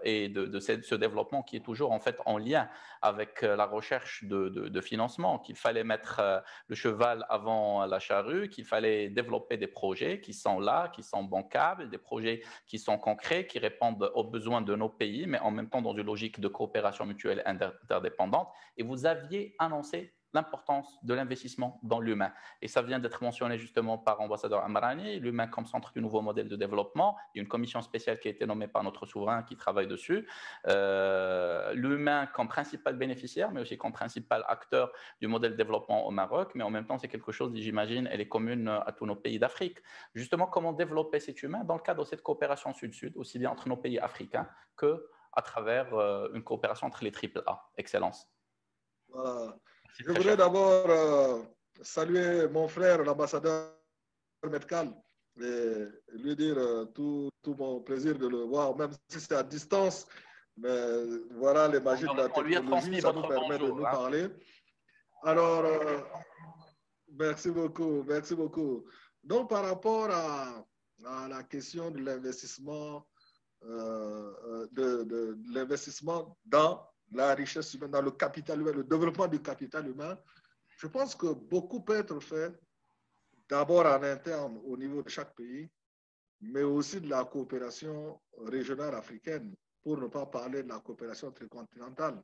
et de ce développement qui est toujours en fait en lien avec la recherche de financement, qu'il fallait mettre le cheval avant la charrue, qu'il fallait développer des projets qui sont là, qui sont bancables, des projets qui sont concrets, qui répondent aux besoins de nos pays, mais en même temps dans une logique de coopération mutuelle interdépendante. Et vous aviez annoncé l'importance de l'investissement dans l'humain. Et ça vient d'être mentionné justement par l'ambassadeur Amrani, l'humain comme centre du nouveau modèle de développement. Il y a une commission spéciale qui a été nommée par notre souverain qui travaille dessus. L'humain comme principal bénéficiaire, mais aussi comme principal acteur du modèle de développement au Maroc. Mais en même temps, c'est quelque chose, j'imagine, elle est commune à tous nos pays d'Afrique. Justement, comment développer cet humain dans le cadre de cette coopération sud-sud, aussi bien entre nos pays africains qu'à travers une coopération entre les AAA. Excellence. Voilà. Je voudrais d'abord saluer mon frère, l'ambassadeur Metcalfe, et lui dire tout mon plaisir de le voir, même si c'est à distance. Mais voilà les magies de la technologie, ça nous permet de nous parler. Alors, merci beaucoup, merci beaucoup. Donc, par rapport à la question de l'investissement, l'investissement dans la richesse humaine, dans le capital humain, le développement du capital humain, je pense que beaucoup peut être fait d'abord en interne au niveau de chaque pays, mais aussi de la coopération régionale africaine, pour ne pas parler de la coopération tricontinentale.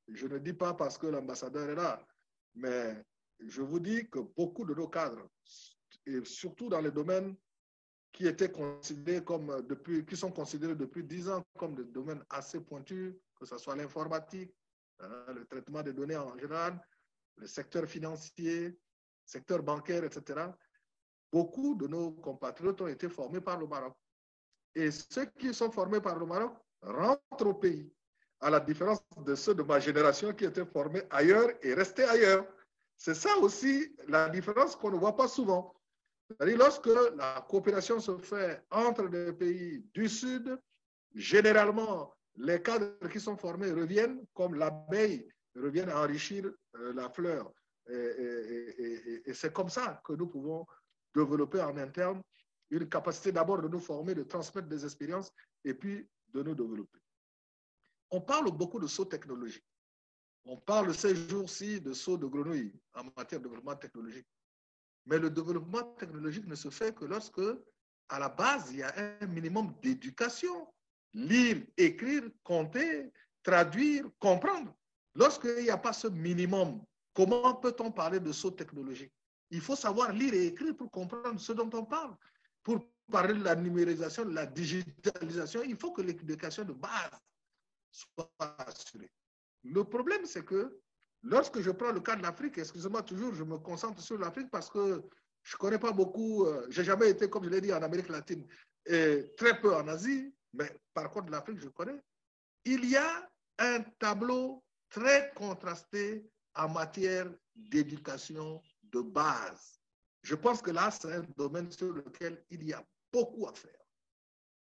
Je ne dis pas parce que l'ambassadeur est là, mais je vous dis que beaucoup de nos cadres, et surtout dans les domaines qui étaient considérés comme qui sont considérés depuis 10 ans comme des domaines assez pointus, que ce soit l'informatique, le traitement des données en général, le secteur financier, le secteur bancaire, etc. Beaucoup de nos compatriotes ont été formés par le Maroc. Et ceux qui sont formés par le Maroc rentrent au pays, à la différence de ceux de ma génération qui étaient formés ailleurs et restés ailleurs. C'est ça aussi la différence qu'on ne voit pas souvent. C'est-à-dire lorsque la coopération se fait entre les pays du Sud, généralement, les cadres qui sont formés reviennent, comme l'abeille, reviennent enrichir la fleur. Et c'est comme ça que nous pouvons développer en interne une capacité d'abord de nous former, de transmettre des expériences et puis de nous développer. On parle beaucoup de sauts technologiques. On parle ces jours-ci de sauts de grenouille en matière de développement technologique. Mais le développement technologique ne se fait que lorsque, à la base, il y a un minimum d'éducation. Lire, écrire, compter, traduire, comprendre. Lorsqu'il n'y a pas ce minimum, comment peut-on parler de saut technologique? Il faut savoir lire et écrire pour comprendre ce dont on parle. Pour parler de la numérisation, de la digitalisation, il faut que l'éducation de base soit assurée. Le problème, c'est que lorsque je prends le cas de l'Afrique, excusez-moi toujours, je me concentre sur l'Afrique parce que je ne connais pas beaucoup, je n'ai jamais été, comme je l'ai dit, en Amérique latine et très peu en Asie, mais par contre l'Afrique, je connais. Il y a un tableau très contrasté en matière d'éducation de base. Je pense que là, c'est un domaine sur lequel il y a beaucoup à faire.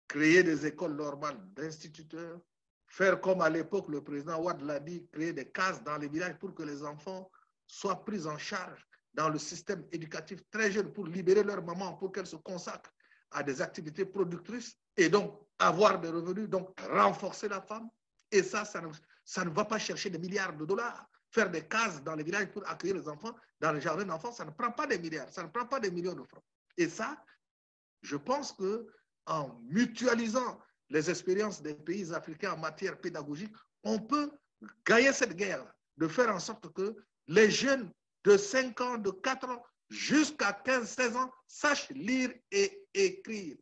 Créer des écoles normales d'instituteurs, faire comme à l'époque le président Ouad l'a dit, créer des cases dans les villages pour que les enfants soient pris en charge dans le système éducatif très jeune pour libérer leur maman, pour qu'elle se consacre à des activités productrices et donc avoir des revenus, donc renforcer la femme. Et ça ne va pas chercher des milliards de dollars. Faire des cases dans les villages pour accueillir les enfants dans les jardins d'enfants, ça ne prend pas des milliards, ça ne prend pas des millions de francs. Et ça, je pense qu'en mutualisant les expériences des pays africains en matière pédagogique, on peut gagner cette guerre, de faire en sorte que les jeunes de 5 ans, de 4 ans, jusqu'à 15-16 ans, sachent lire et écrire.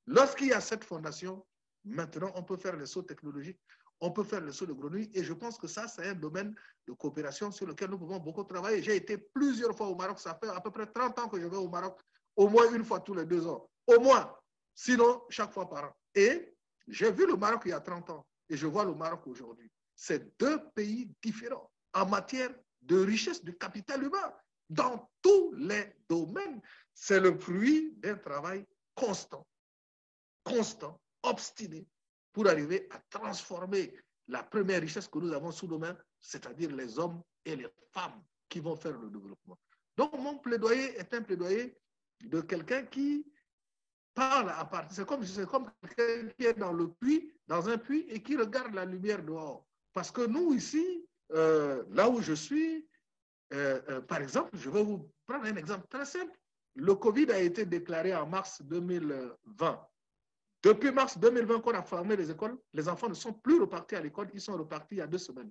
Lorsqu'il y a cette fondation, maintenant, on peut faire les sauts technologiques, on peut faire le saut de grenouille, et je pense que ça, c'est un domaine de coopération sur lequel nous pouvons beaucoup travailler. J'ai été plusieurs fois au Maroc, ça fait à peu près 30 ans que je vais au Maroc, au moins une fois tous les 2 ans, au moins, sinon chaque fois par an. Et j'ai vu le Maroc il y a 30 ans, et je vois le Maroc aujourd'hui. C'est 2 pays différents en matière de richesse du capital humain, dans tous les domaines. C'est le fruit d'un travail constant, obstiné, pour arriver à transformer la première richesse que nous avons sous nos mains, c'est-à-dire les hommes et les femmes qui vont faire le développement. Donc, mon plaidoyer est un plaidoyer de quelqu'un qui parle à partir. C'est comme quelqu'un qui est dans le puits, dans un puits, et qui regarde la lumière dehors. Parce que nous, ici, là où je suis, par exemple, je vais vous prendre un exemple très simple. Le Covid a été déclaré en mars 2020. Depuis mars 2020 qu'on a fermé les écoles, les enfants ne sont plus repartis à l'école, ils sont repartis il y a 2 semaines.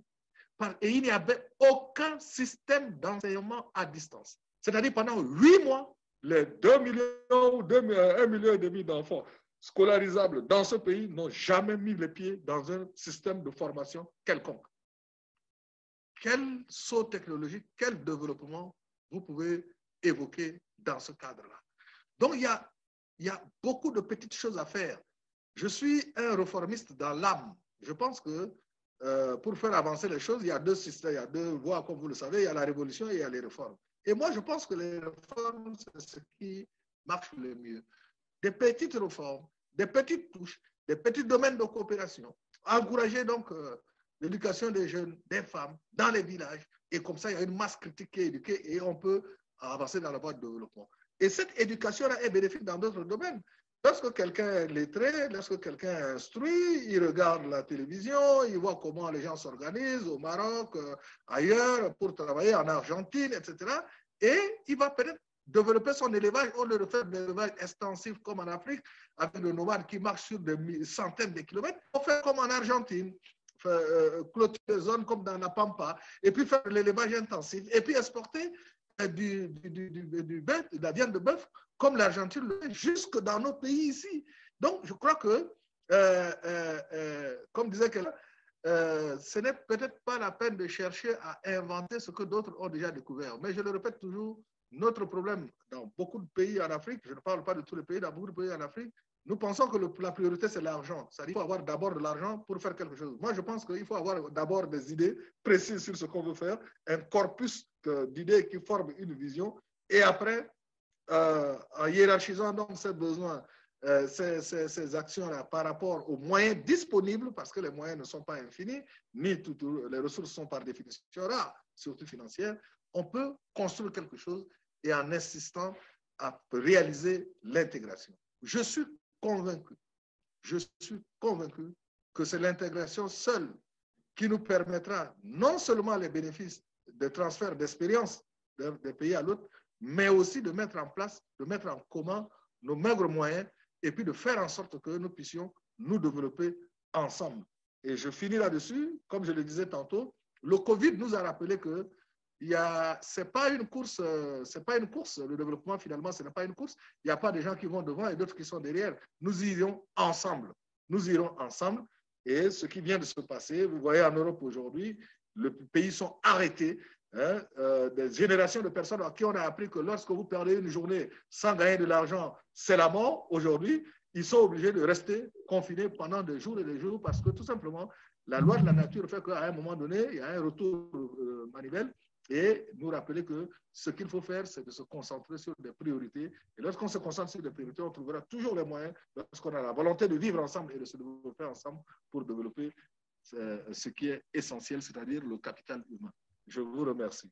Et il n'y avait aucun système d'enseignement à distance. C'est-à-dire pendant 8 mois, les 2 millions ou 1,5 million d'enfants scolarisables dans ce pays n'ont jamais mis les pieds dans un système de formation quelconque. Quel saut technologique, quel développement vous pouvez évoquer dans ce cadre-là? Donc, il y a beaucoup de petites choses à faire. Je suis un réformiste dans l'âme. Je pense que pour faire avancer les choses, il y a 2 systèmes, il y a 2 voies, comme vous le savez, il y a la révolution et il y a les réformes. Et moi, je pense que les réformes, c'est ce qui marche le mieux. Des petites réformes, des petites touches, des petits domaines de coopération. Encourager donc l'éducation des jeunes, des femmes, dans les villages. Et comme ça, il y a une masse critique qui est éduquée et on peut avancer dans la voie de développement. Et cette éducation-là est bénéfique dans d'autres domaines. Lorsque quelqu'un est lettré, lorsque quelqu'un est instruit, il regarde la télévision, il voit comment les gens s'organisent au Maroc, ailleurs, pour travailler en Argentine, etc. Et il va peut-être développer son élevage au lieu de faire de l'élevage extensif comme en Afrique, avec des nomades qui marchent sur des centaines de kilomètres. On fait comme en Argentine, clôturer des zones comme dans la Pampa, et puis faire de l'élevage intensif, et puis exporter du bœuf, de la viande de bœuf, comme l'Argentine le fait, jusque dans nos pays ici. Donc, je crois que, comme disait quelqu'un, ce n'est peut-être pas la peine de chercher à inventer ce que d'autres ont déjà découvert. Mais je le répète toujours, notre problème dans beaucoup de pays en Afrique, je ne parle pas de tous les pays, dans beaucoup de pays en Afrique, nous pensons que la priorité, c'est l'argent. C'est-à-dire qu'il faut avoir d'abord de l'argent pour faire quelque chose. Moi, je pense qu'il faut avoir d'abord des idées précises sur ce qu'on veut faire, un corpus d'idées qui forment une vision, et après, en hiérarchisant donc ces besoins, ces actions-là par rapport aux moyens disponibles, parce que les moyens ne sont pas infinis, ni toutes les ressources sont par définition rares, surtout financières, on peut construire quelque chose et en insistant à réaliser l'intégration. Je suis convaincu que c'est l'intégration seule qui nous permettra non seulement les bénéfices de transfert d'expérience d'un pays à l'autre, mais aussi de mettre en place, de mettre en commun nos maigres moyens et puis de faire en sorte que nous puissions nous développer ensemble. Et je finis là-dessus, comme je le disais tantôt, le Covid nous a rappelé que ce n'est pas une course, le développement finalement, ce n'est pas une course. Il n'y a pas des gens qui vont devant et d'autres qui sont derrière. Nous irons ensemble. Nous irons ensemble. Et ce qui vient de se passer, vous voyez en Europe aujourd'hui, les pays sont arrêtés. Hein, des générations de personnes à qui on a appris que lorsque vous perdez une journée sans gagner de l'argent, c'est la mort. Aujourd'hui, ils sont obligés de rester confinés pendant des jours et des jours parce que tout simplement, la loi de la nature fait qu'à un moment donné, il y a un retour manivelle. Et nous rappeler que ce qu'il faut faire, c'est de se concentrer sur des priorités. Et lorsqu'on se concentre sur des priorités, on trouvera toujours les moyens, lorsqu'on a la volonté de vivre ensemble et de se développer ensemble pour développer ce qui est essentiel, c'est-à-dire le capital humain. Je vous remercie.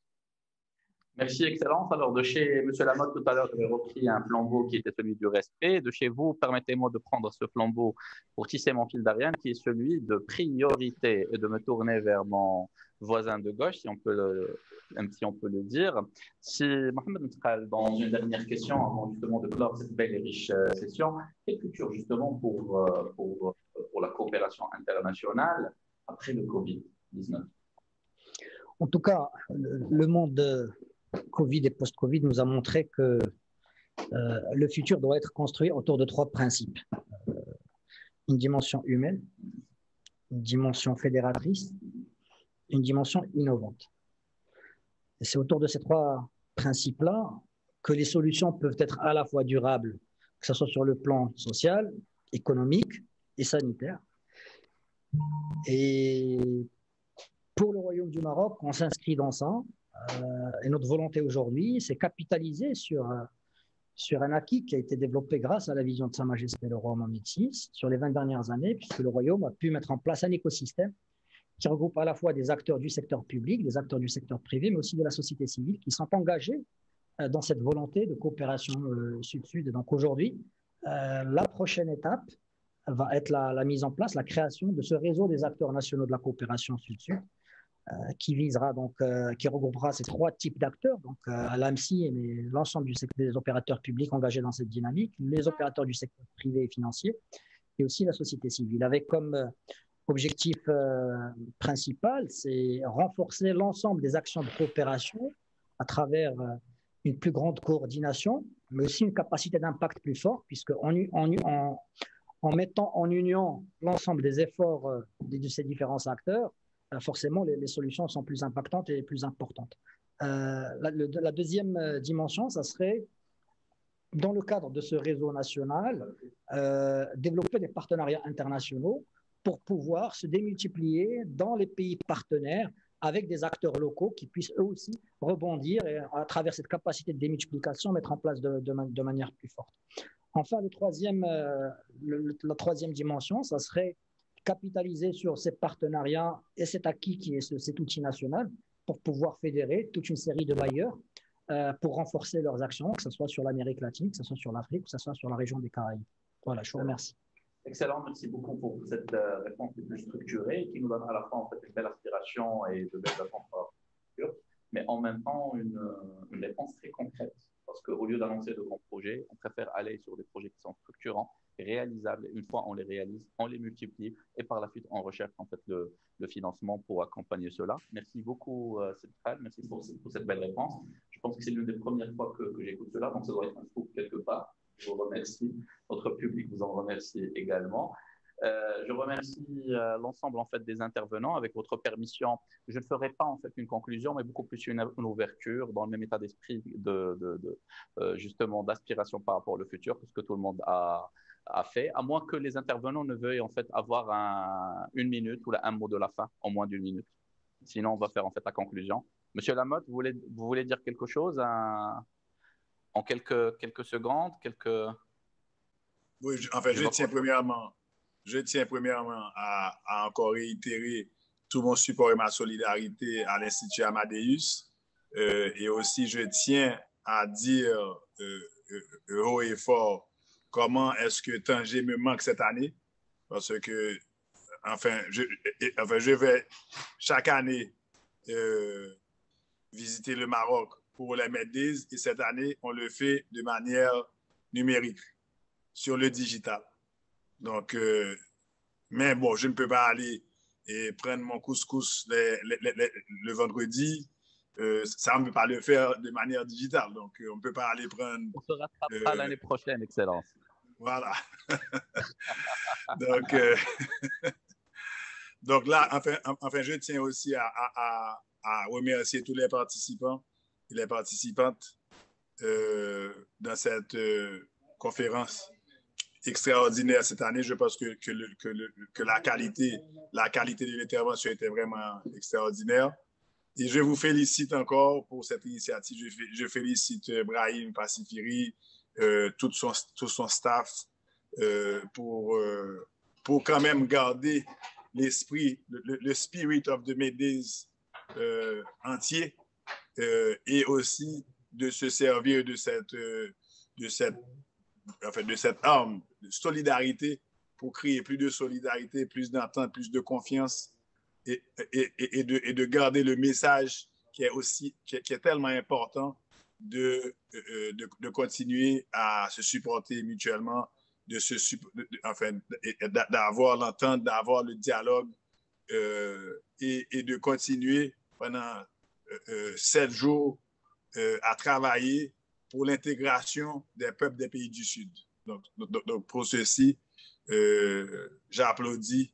Merci, Excellence. Alors, de chez M. Lamotte, tout à l'heure, j'avais repris un flambeau qui était celui du respect. De chez vous, permettez-moi de prendre ce flambeau pour tisser mon fil d'Ariane, qui est celui de priorité, et de me tourner vers mon voisin de gauche, si on peut le dire. Si Mohamed Mtkhal, dans une dernière question, avant justement de clore cette belle et riche session, quel futur justement pour la coopération internationale après le Covid-19? En tout cas, le monde Covid et post-Covid nous a montré que le futur doit être construit autour de 3 principes. Une dimension humaine, une dimension fédératrice, une dimension innovante. Et c'est autour de ces 3 principes-là que les solutions peuvent être à la fois durables, que ce soit sur le plan social, économique et sanitaire. Et pour le Royaume du Maroc, on s'inscrit dans ça. Et notre volonté aujourd'hui, c'est capitaliser sur un acquis qui a été développé grâce à la vision de Sa Majesté le roi Mohamed VI sur les 20 dernières années, puisque le Royaume a pu mettre en place un écosystème qui regroupe à la fois des acteurs du secteur public, des acteurs du secteur privé, mais aussi de la société civile qui sont engagés dans cette volonté de coopération sud-sud. Et donc aujourd'hui, la prochaine étape va être la mise en place, la création de ce réseau des acteurs nationaux de la coopération sud-sud, qui visera donc, qui regroupera ces 3 types d'acteurs, donc l'AMSI et l'ensemble des opérateurs publics engagés dans cette dynamique, les opérateurs du secteur privé et financier, et aussi la société civile, avec comme objectif principal, c'est renforcer l'ensemble des actions de coopération à travers une plus grande coordination, mais aussi une capacité d'impact plus forte, puisque en mettant en union l'ensemble des efforts de ces différents acteurs, forcément, les solutions sont plus impactantes et plus importantes. La deuxième dimension, ça serait, dans le cadre de ce réseau national, développer des partenariats internationaux pour pouvoir se démultiplier dans les pays partenaires avec des acteurs locaux qui puissent eux aussi rebondir et à travers cette capacité de démultiplication mettre en place de manière plus forte. Enfin, la troisième dimension, ça serait capitaliser sur ces partenariats et cet acquis qui est cet outil national pour pouvoir fédérer toute une série de bailleurs pour renforcer leurs actions, que ce soit sur l'Amérique latine, que ce soit sur l'Afrique, que ce soit sur la région des Caraïbes. Voilà, je vous remercie. Excellent, merci beaucoup pour cette réponse plus structurée qui nous donne à la fois en fait une belle aspiration et de belles attentes pour le futur, mais en même temps une réponse très concrète. Parce qu'au lieu d'annoncer de grands projets, on préfère aller sur des projets qui sont structurants, réalisables. Et une fois on les réalise, on les multiplie et par la suite on recherche en fait le financement pour accompagner cela. Merci beaucoup Mtkhal, merci pour cette belle réponse. Je pense que c'est l'une des premières fois que j'écoute cela, donc ça doit être un scoop quelque part. Je vous remercie. Notre public vous en remercie également. Je remercie l'ensemble en fait des intervenants. Avec votre permission, je ne ferai pas en fait une conclusion, mais beaucoup plus une ouverture dans le même état d'esprit justement d'aspiration par rapport au futur, puisque tout le monde a fait, à moins que les intervenants ne veuillent en fait avoir une minute ou un mot de la fin, en moins d'une minute. Sinon, on va faire en fait la conclusion. Monsieur Lamotte, vous voulez dire quelque chose en quelques secondes, Oui, je tiens premièrement à encore réitérer tout mon support et ma solidarité à l'Institut Amadeus. Et aussi, je tiens à dire haut et fort comment est-ce que Tanger me manque cette année. Parce que, je vais chaque année visiter le Maroc pour les Meddays et cette année, on le fait de manière numérique, sur le digital. Donc, mais bon, je ne peux pas aller et prendre mon couscous le vendredi. Ça ne peut pas le faire de manière digitale. Donc, on ne peut pas aller prendre... On se rattrapera l'année prochaine, Excellence. Voilà. Donc là, enfin, je tiens aussi à remercier tous les participants et les participantes dans cette conférence extraordinaire cette année. Je pense que la qualité de l'intervention était vraiment extraordinaire. Et je vous félicite encore pour cette initiative. Je félicite Brahim Passifiri, tout son staff pour quand même garder l'esprit, le spirit of the Meddays entier et aussi de se servir de cette arme de solidarité pour créer plus de solidarité, plus d'entente, plus de confiance et de garder le message qui est tellement important de continuer à se supporter mutuellement, d'avoir l'entente, d'avoir le dialogue et de continuer pendant 7 jours à travailler pour l'intégration des peuples des pays du Sud. Donc pour ceci, j'applaudis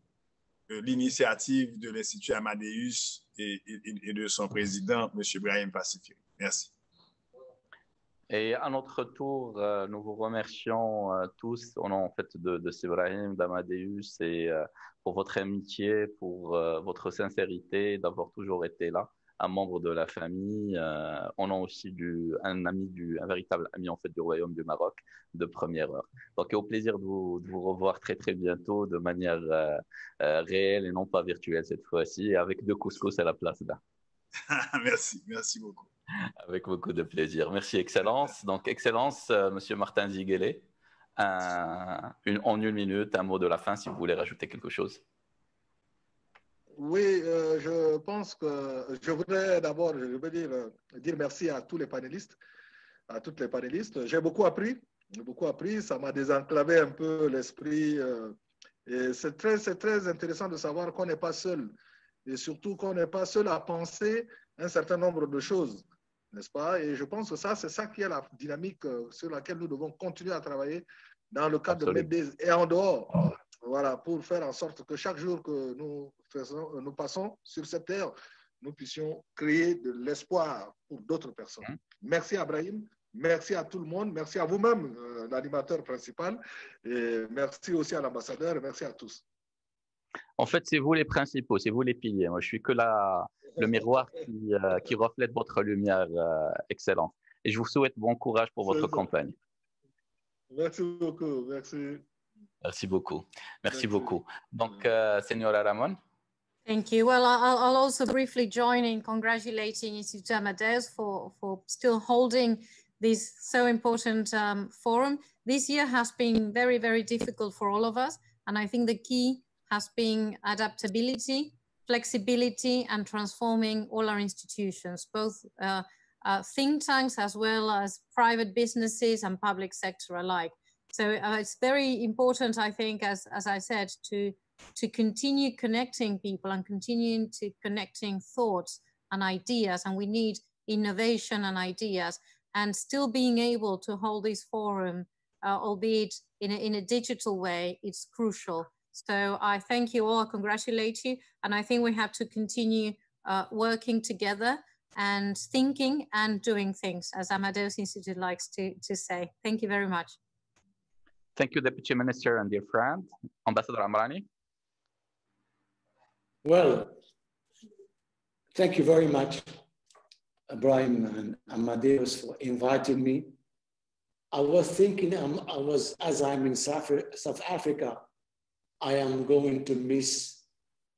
l'initiative de l'Institut Amadeus et de son président, M. Brahim Fassi-Firi. Merci. Et à notre tour, nous vous remercions tous au nom en fait, de Sibrahim, d'Amadeus et pour votre amitié, pour votre sincérité, d'avoir toujours été là, un membre de la famille. On a aussi un véritable ami en fait, du Royaume du Maroc de première heure. Donc au plaisir de vous revoir très très bientôt de manière réelle et non pas virtuelle cette fois-ci, et avec 2 couscous à la place là. Merci beaucoup. Avec beaucoup de plaisir. Merci, Excellence. Donc, Excellence, Monsieur Martin Ziguélé, en 1 minute, un mot de la fin, si vous voulez rajouter quelque chose. Oui, je pense que je voudrais d'abord, dire merci à tous les panélistes, à toutes les panélistes. J'ai beaucoup appris, ça m'a désenclavé un peu l'esprit. Et c'est très intéressant de savoir qu'on n'est pas seul, et surtout qu'on n'est pas seul à penser un certain nombre de choses, n'est-ce pas? Et je pense que c'est ça qui est la dynamique sur laquelle nous devons continuer à travailler dans le cadre de MEDES et en dehors, voilà, pour faire en sorte que chaque jour que nous passons sur cette terre, nous puissions créer de l'espoir pour d'autres personnes. Merci à Brahim, merci à tout le monde, merci à vous-même, l'animateur principal, et merci aussi à l'ambassadeur, et merci à tous. En fait, c'est vous les principaux, c'est vous les piliers. Moi, je suis que le miroir qui reflète votre lumière excellente. Et je vous souhaite bon courage pour votre campagne. Merci beaucoup, merci. Merci beaucoup. Merci beaucoup. Donc, Señora Ramon. Thank you. Well, I'll also briefly join in congratulating Institut Amadeus for still holding this so important forum. This year has been very, very difficult for all of us. And I think the key has been adaptability, flexibility, and transforming all our institutions, both think tanks as well as private businesses and public sector alike. So it's very important, I think, as I said, to continue connecting people and continuing to connecting thoughts and ideas. And we need innovation and ideas, and still being able to hold this forum, albeit in a digital way, it's crucial. So I thank you all, congratulate you. And I think we have to continue working together and thinking and doing things, as Amadeus Institute likes to say. Thank you very much. Thank you, Deputy Minister and dear friend. Ambassador Amrani. Well, thank you very much, Brahim and Amadeus, for inviting me. I was thinking, as I'm in South Africa, I am going to miss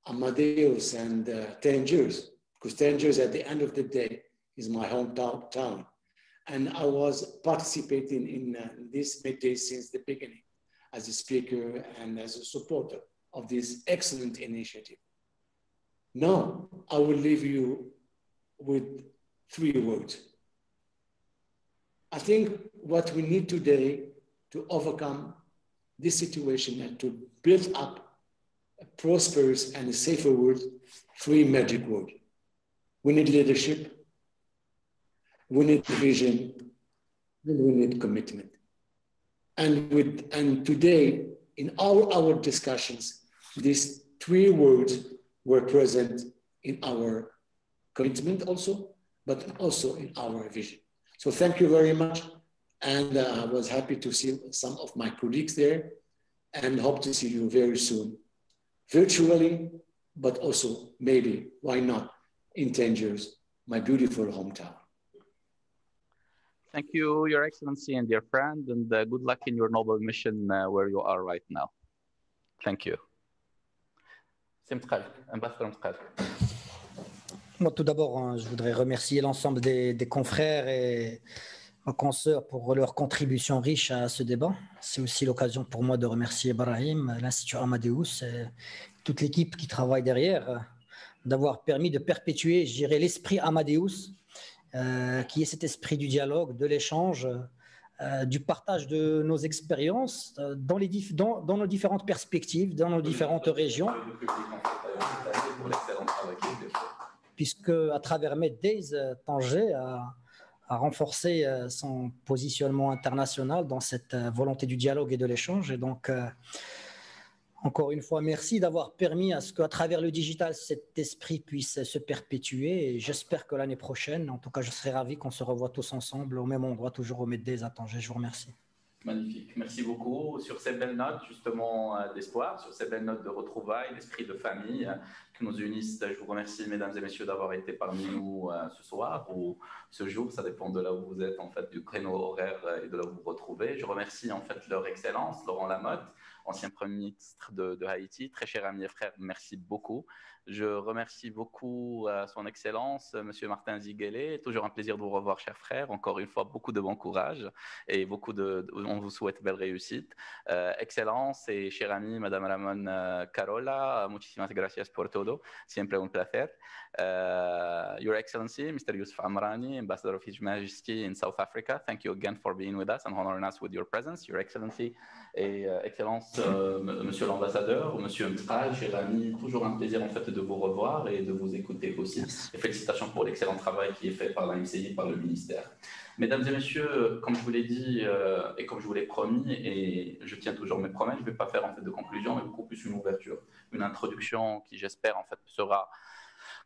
Amadeus and Tangiers, because Tangiers at the end of the day is my hometown. And I was participating in this midday since the beginning as a speaker and as a supporter of this excellent initiative. Now, I will leave you with 3 words. I think what we need today to overcome this situation and to build up a prosperous and a safer world, 3 magic words. We need leadership, we need vision, and we need commitment. And today, in all our discussions, these 3 words were present in our commitment also, but also in our vision. So thank you very much. And I was happy to see some of my colleagues there, and hope to see you very soon, virtually, but also maybe, why not, in Tangiers, my beautiful hometown. Thank you, Your Excellency and dear friend, and good luck in your noble mission where you are right now. Thank you. Ambassador Mtqal. Moi, tout d'abord, hein, je voudrais remercier l'ensemble des confrères et consoeurs pour leur contribution riche à ce débat. C'est aussi l'occasion pour moi de remercier Brahim, l'Institut Amadeus, et toute l'équipe qui travaille derrière, d'avoir permis de perpétuer, je dirais, l'esprit Amadeus, qui est cet esprit du dialogue, de l'échange, du partage de nos expériences dans nos différentes perspectives, dans nos différentes régions. Puisque à travers MedDays, Tanger a renforcé son positionnement international dans cette volonté du dialogue et de l'échange. Et donc, encore une fois, merci d'avoir permis à ce qu'à travers le digital, cet esprit puisse se perpétuer. Et j'espère que l'année prochaine, en tout cas, je serai ravi qu'on se revoie tous ensemble au même endroit, toujours au MedDays à Tanger. Je vous remercie. Magnifique, merci beaucoup. Sur ces belles notes justement d'espoir, sur ces belles notes de retrouvailles, d'esprit de famille qui nous unissent, je vous remercie mesdames et messieurs d'avoir été parmi nous ce soir ou ce jour, ça dépend de là où vous êtes en fait, du créneau horaire et de là où vous vous retrouvez. Je remercie en fait leur excellence, Laurent Lamotte, ancien Premier ministre de Haïti, très cher ami et frère, merci beaucoup. Je remercie beaucoup son excellence, monsieur Martin Ziguélé. Toujours un plaisir de vous revoir, cher frère. Encore une fois, beaucoup de bon courage et on vous souhaite belle réussite. Excellence et cher ami, madame Ramon Carola, muchísimas gracias por todo. Siempre un placer. Your Excellency, Mr. Yusuf Amrani, Ambassador of His Majesty in South Africa, thank you again for being with us and honoring us with your presence. Your Excellency et Excellence, Monsieur l'Ambassadeur, Monsieur Mtral, cher ami, toujours un plaisir en fait de vous revoir et de vous écouter aussi. Et félicitations pour l'excellent travail qui est fait par la MCI, par le ministère. Mesdames et messieurs, comme je vous l'ai dit et comme je vous l'ai promis, et je tiens toujours mes promesses, je ne vais pas faire en fait de conclusion, mais beaucoup plus une ouverture, une introduction qui j'espère en fait sera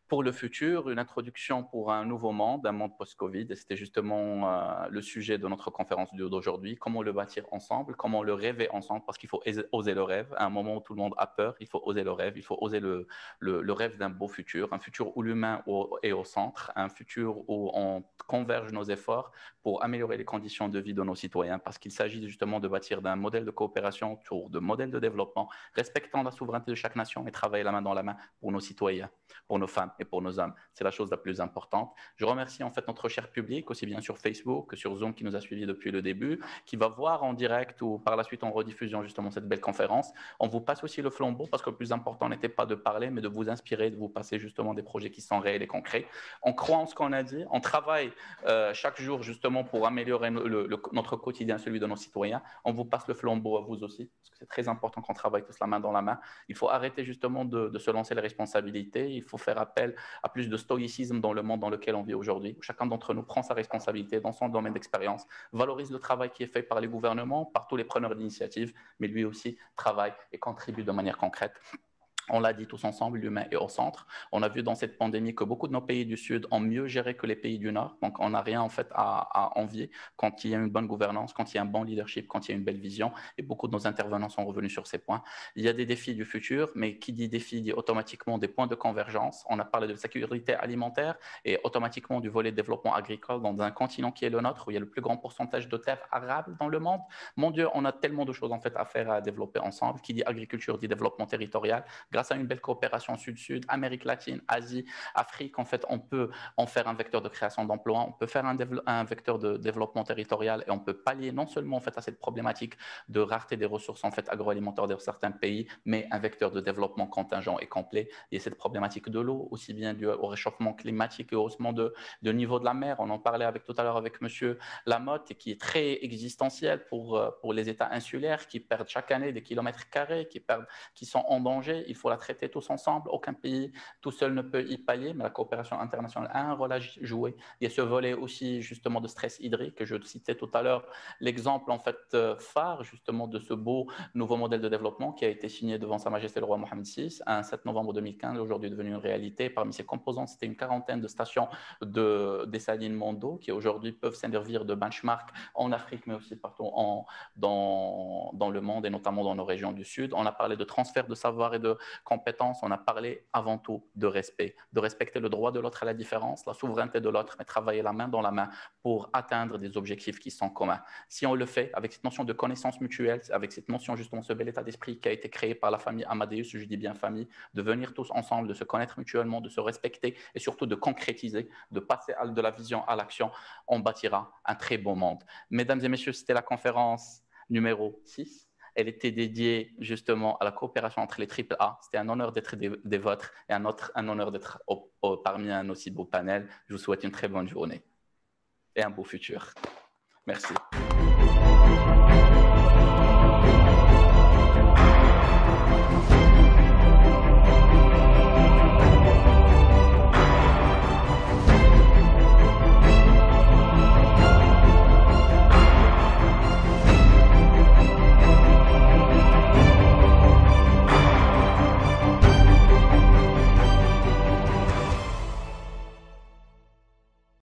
pour le futur, une introduction pour un nouveau monde, un monde post-Covid. Et c'était justement le sujet de notre conférence d'aujourd'hui. Comment le bâtir ensemble, comment le rêver ensemble, parce qu'il faut oser le rêve. À un moment où tout le monde a peur, il faut oser le rêve, il faut oser le rêve d'un beau futur, un futur où l'humain est au centre, un futur où on converge nos efforts pour améliorer les conditions de vie de nos citoyens, parce qu'il s'agit justement de bâtir d'un modèle de coopération autour de modèles de développement, respectant la souveraineté de chaque nation et travailler la main dans la main pour nos citoyens, pour nos femmes et pour nos hommes. C'est la chose la plus importante. Je remercie en fait notre cher public, aussi bien sur Facebook que sur Zoom qui nous a suivis depuis le début, qui va voir en direct ou par la suite en rediffusion justement cette belle conférence. On vous passe aussi le flambeau parce que le plus important n'était pas de parler, mais de vous inspirer, de vous passer justement des projets qui sont réels et concrets. On croit en ce qu'on a dit, on travaille chaque jour justement pour améliorer notre quotidien, celui de nos citoyens. On vous passe le flambeau à vous aussi, parce que c'est très important qu'on travaille tous la main dans la main. Il faut arrêter justement de se lancer les responsabilités. Il faut faire appel à plus de stoïcisme dans le monde dans lequel on vit aujourd'hui. Chacun d'entre nous prend sa responsabilité dans son domaine d'expérience, valorise le travail qui est fait par les gouvernements, par tous les preneurs d'initiative, mais lui aussi travaille et contribue de manière concrète. On l'a dit tous ensemble, l'humain est au centre. On a vu dans cette pandémie que beaucoup de nos pays du Sud ont mieux géré que les pays du Nord. Donc, on n'a rien en fait à envier quand il y a une bonne gouvernance, quand il y a un bon leadership, quand il y a une belle vision. Et beaucoup de nos intervenants sont revenus sur ces points. Il y a des défis du futur, mais qui dit défi dit automatiquement des points de convergence. On a parlé de sécurité alimentaire et automatiquement du volet développement agricole dans un continent qui est le nôtre, où il y a le plus grand pourcentage de terres arables dans le monde. Mon Dieu, on a tellement de choses en fait à faire et à développer ensemble. Qui dit agriculture dit développement territorial. Grâce à une belle coopération Sud-Sud, Amérique latine, Asie, Afrique, en fait, on peut en faire un vecteur de création d'emplois, on peut faire un vecteur de développement territorial et on peut pallier non seulement en fait, à cette problématique de rareté des ressources en fait, agroalimentaires dans certains pays, mais un vecteur de développement contingent et complet. Il y a cette problématique de l'eau, aussi bien due au réchauffement climatique et au haussement de niveau de la mer. On en parlait tout à l'heure avec monsieur Lamotte, et qui est très existentiel pour les États insulaires qui perdent chaque année des kilomètres carrés, qui sont en danger. Il faut la traiter tous ensemble. Aucun pays tout seul ne peut y pallier, mais la coopération internationale a un rôle à jouer. Il y a ce volet aussi justement de stress hydrique. Je citais tout à l'heure l'exemple en fait phare justement de ce beau nouveau modèle de développement qui a été signé devant Sa Majesté le roi Mohamed VI un 7 novembre 2015, aujourd'hui devenu une réalité. Parmi ses composants, c'était une quarantaine de stations de dessalement d'eau qui aujourd'hui peuvent servir de benchmark en Afrique, mais aussi partout dans le monde et notamment dans nos régions du Sud. On a parlé de transfert de savoir et compétences, on a parlé avant tout de respect, de respecter le droit de l'autre à la différence, la souveraineté de l'autre, mais travailler la main dans la main pour atteindre des objectifs qui sont communs. Si on le fait avec cette notion de connaissance mutuelle, avec cette notion justement, ce bel état d'esprit qui a été créé par la famille Amadeus, je dis bien famille, de venir tous ensemble, de se connaître mutuellement, de se respecter et surtout de concrétiser, de passer de la vision à l'action, on bâtira un très beau monde. Mesdames et messieurs, c'était la conférence numéro 6. Elle était dédiée justement à la coopération entre les AAA. C'était un honneur d'être des vôtres et un honneur d'être parmi un aussi beau panel. Je vous souhaite une très bonne journée et un beau futur. Merci.